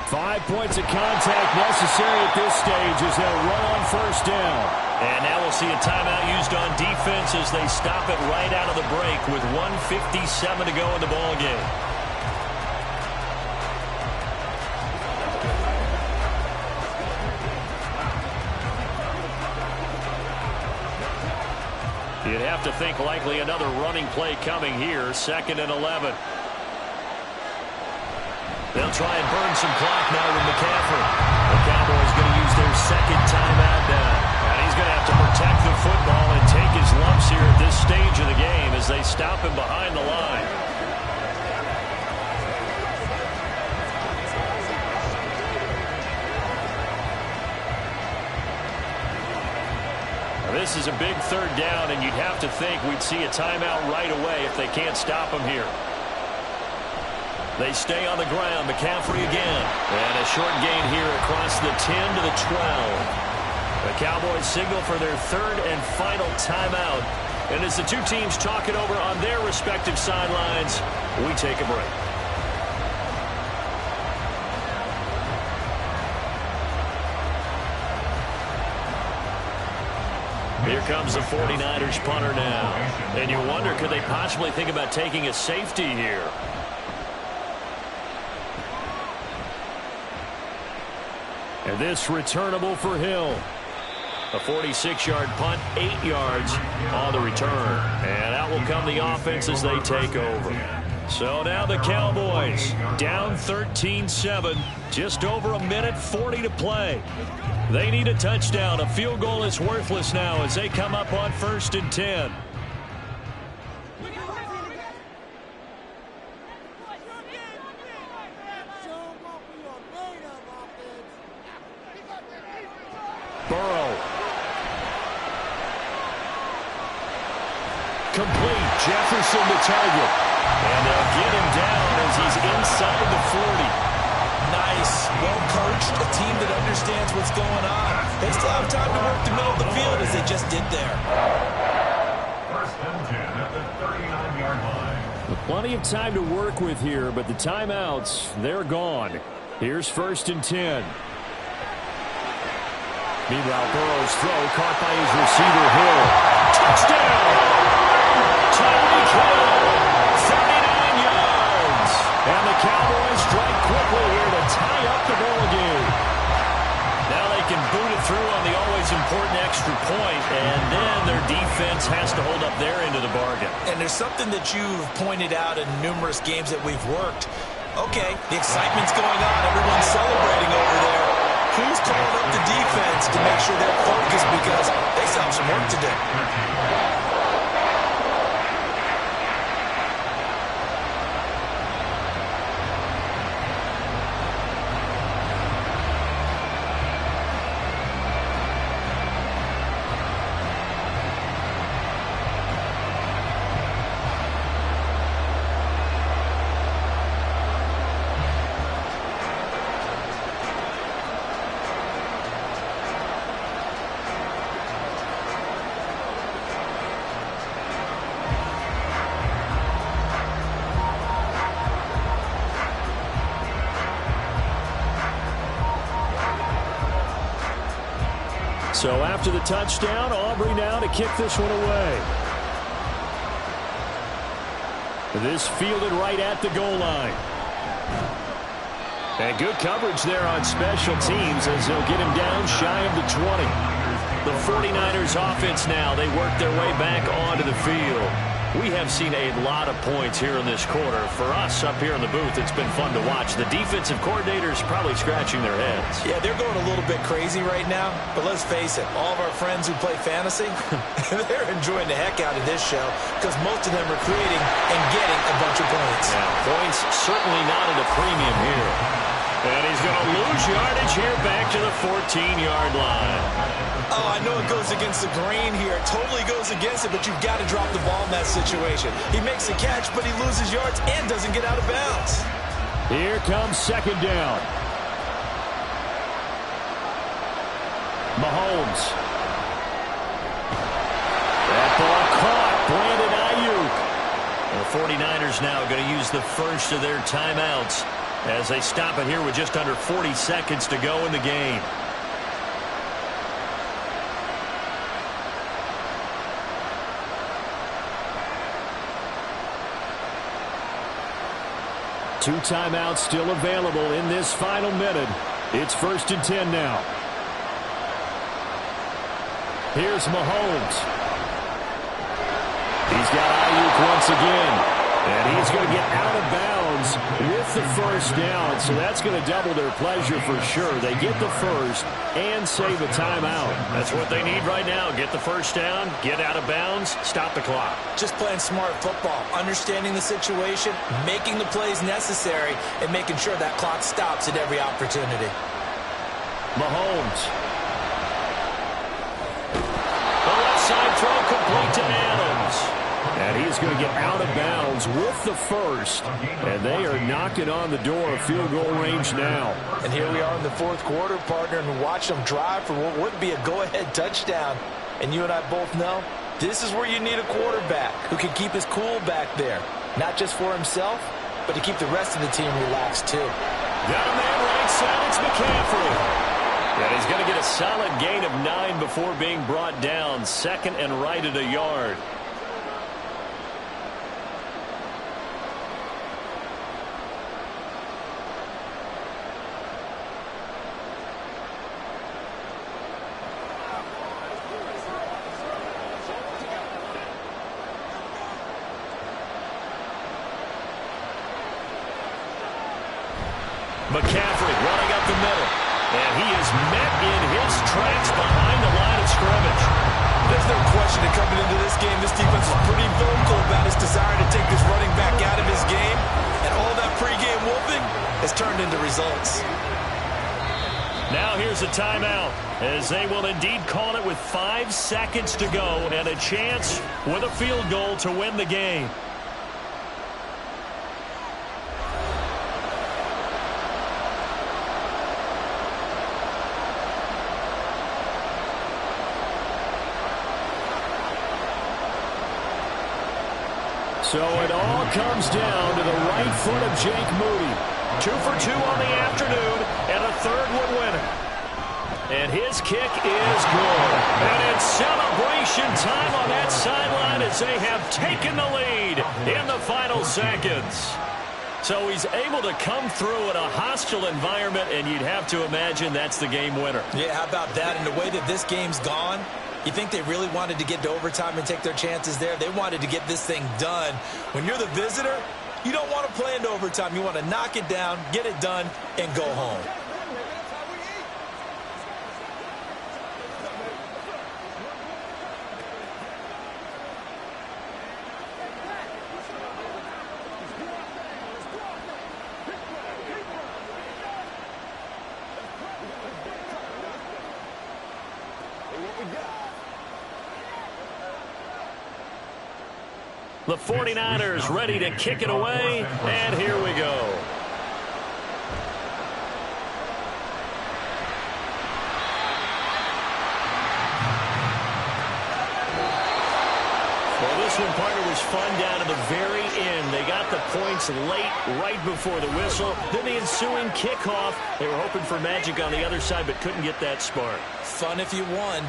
Five points of contact necessary at this stage as they'll run on first down. And now we'll see a timeout used on defense as they stop it right out of the break with 1:57 to go in the ball game. You'd have to think likely another running play coming here, 2nd and 11. They'll try and burn some clock now with McCaffrey. The Cowboys going to use their second timeout now. And he's going to have to protect the football and take his lumps here at this stage of the game as they stop him behind the line. Now, this is a big 3rd down, and you'd have to think we'd see a timeout right away if they can't stop him here. They stay on the ground. McCaffrey again. And a short gain here across the 10 to the 12. The Cowboys signal for their 3rd and final timeout. And as the two teams talk it over on their respective sidelines, we take a break. Here comes the 49ers punter now. And you wonder, could they possibly think about taking a safety here? And this returnable for Hill. A 46-yard punt, 8 yards on the return. And out will come the offense as they take over. So now the Cowboys down 13-7. Just over a minute 40 to play. They need a touchdown. A field goal is worthless now as they come up on 1st and 10. Burrow. Complete. Jefferson the target. And they'll get him down as he's inside the 40. Nice well coached, a team that understands what's going on. They still have time to work the middle of the field as they just did there. First and 10 at the 39-yard line. Plenty of time to work with here, but the timeouts, they're gone. Here's first and 10. Meanwhile, Burrow's throw caught by his receiver, Hill. Touchdown! Tyreek Hill, 39 yards. And the Cowboys strike quickly here to tie up the ball game. Now they can boot it through on the always important extra point, and then their defense has to hold up their end of the bargain. And there's something that you've pointed out in numerous games that we've worked. Okay, the excitement's going on. Everyone's celebrating over there. Who's calling up the defense to make sure they're focused because they still have some work to do? So after the touchdown, Aubrey now to kick this one away. This fielded right at the goal line. And good coverage there on special teams as they'll get him down shy of the 20. The 49ers offense now, they work their way back onto the field. We have seen a lot of points here in this quarter. For us up here in the booth, it's been fun to watch. The defensive coordinators probably scratching their heads. Yeah, they're going a little bit crazy right now. But let's face it, all of our friends who play fantasy, they're enjoying the heck out of this show because most of them are creating and getting a bunch of points. Yeah, points certainly not at a premium here. And he's going to lose yardage here back to the 14-yard line. Oh, I know it goes against the grain here. It totally goes against it, but you've got to drop the ball in that situation. He makes a catch, but he loses yards and doesn't get out of bounds. Here comes second down. Mahomes. That ball caught. Brandon Ayuk. The 49ers now going to use the first of their timeouts as they stop it here with just under 40 seconds to go in the game. Two timeouts still available in this final minute. It's first and 10 now. Here's Mahomes. He's got Ayuk once again. And he's going to get out of bounds with the first down. So that's going to double their pleasure for sure. They get the first and save a timeout. That's what they need right now. Get the first down, get out of bounds, stop the clock. Just playing smart football, understanding the situation, making the plays necessary, and making sure that clock stops at every opportunity. Mahomes. The left side throw complete to Adams. And he's going to get out of bounds with the first. And they are knocking on the door of field goal range now. And here we are in the fourth quarter, partner, and watch them drive for what would be a go-ahead touchdown. And you and I both know this is where you need a quarterback who can keep his cool back there. Not just for himself, but to keep the rest of the team relaxed too. Got a man right side, it's McCaffrey. And he's going to get a solid gain of 9 before being brought down. Second and right at a yard. McCaffrey running up the middle. And he is met in his tracks behind the line of scrimmage. There's no question that coming into this game, this defense is pretty vocal about its desire to take this running back out of his game. And all that pregame wolfing has turned into results. Now here's a timeout as they will indeed call it with 5 seconds to go and a chance with a field goal to win the game. So it all comes down to the right foot of Jake Moody. 2 for 2 on the afternoon, and a third would win it. And his kick is good. And it's celebration time on that sideline as they have taken the lead in the final seconds. So he's able to come through in a hostile environment, and you'd have to imagine that's the game winner. Yeah, how about that? And the way that this game's gone, you think they really wanted to get to overtime and take their chances there? They wanted to get this thing done. When you're the visitor, you don't want to play into overtime. You want to knock it down, get it done, and go home. The 49ers ready to kick it away, and here we go. Well, this one, partner, was fun down to the very end. They got the points late, right before the whistle. Then the ensuing kickoff. They were hoping for magic on the other side, but couldn't get that spark. Fun if you won,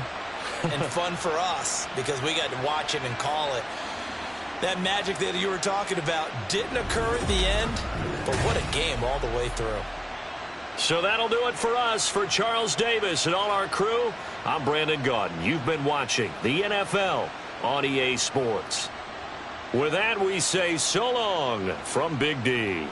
and fun for us because we got to watch it and call it. That magic that you were talking about didn't occur at the end, but what a game all the way through. So that'll do it for us. For Charles Davis and all our crew, I'm Brandon Gaudin. You've been watching the NFL on EA Sports. With that, we say so long from Big D.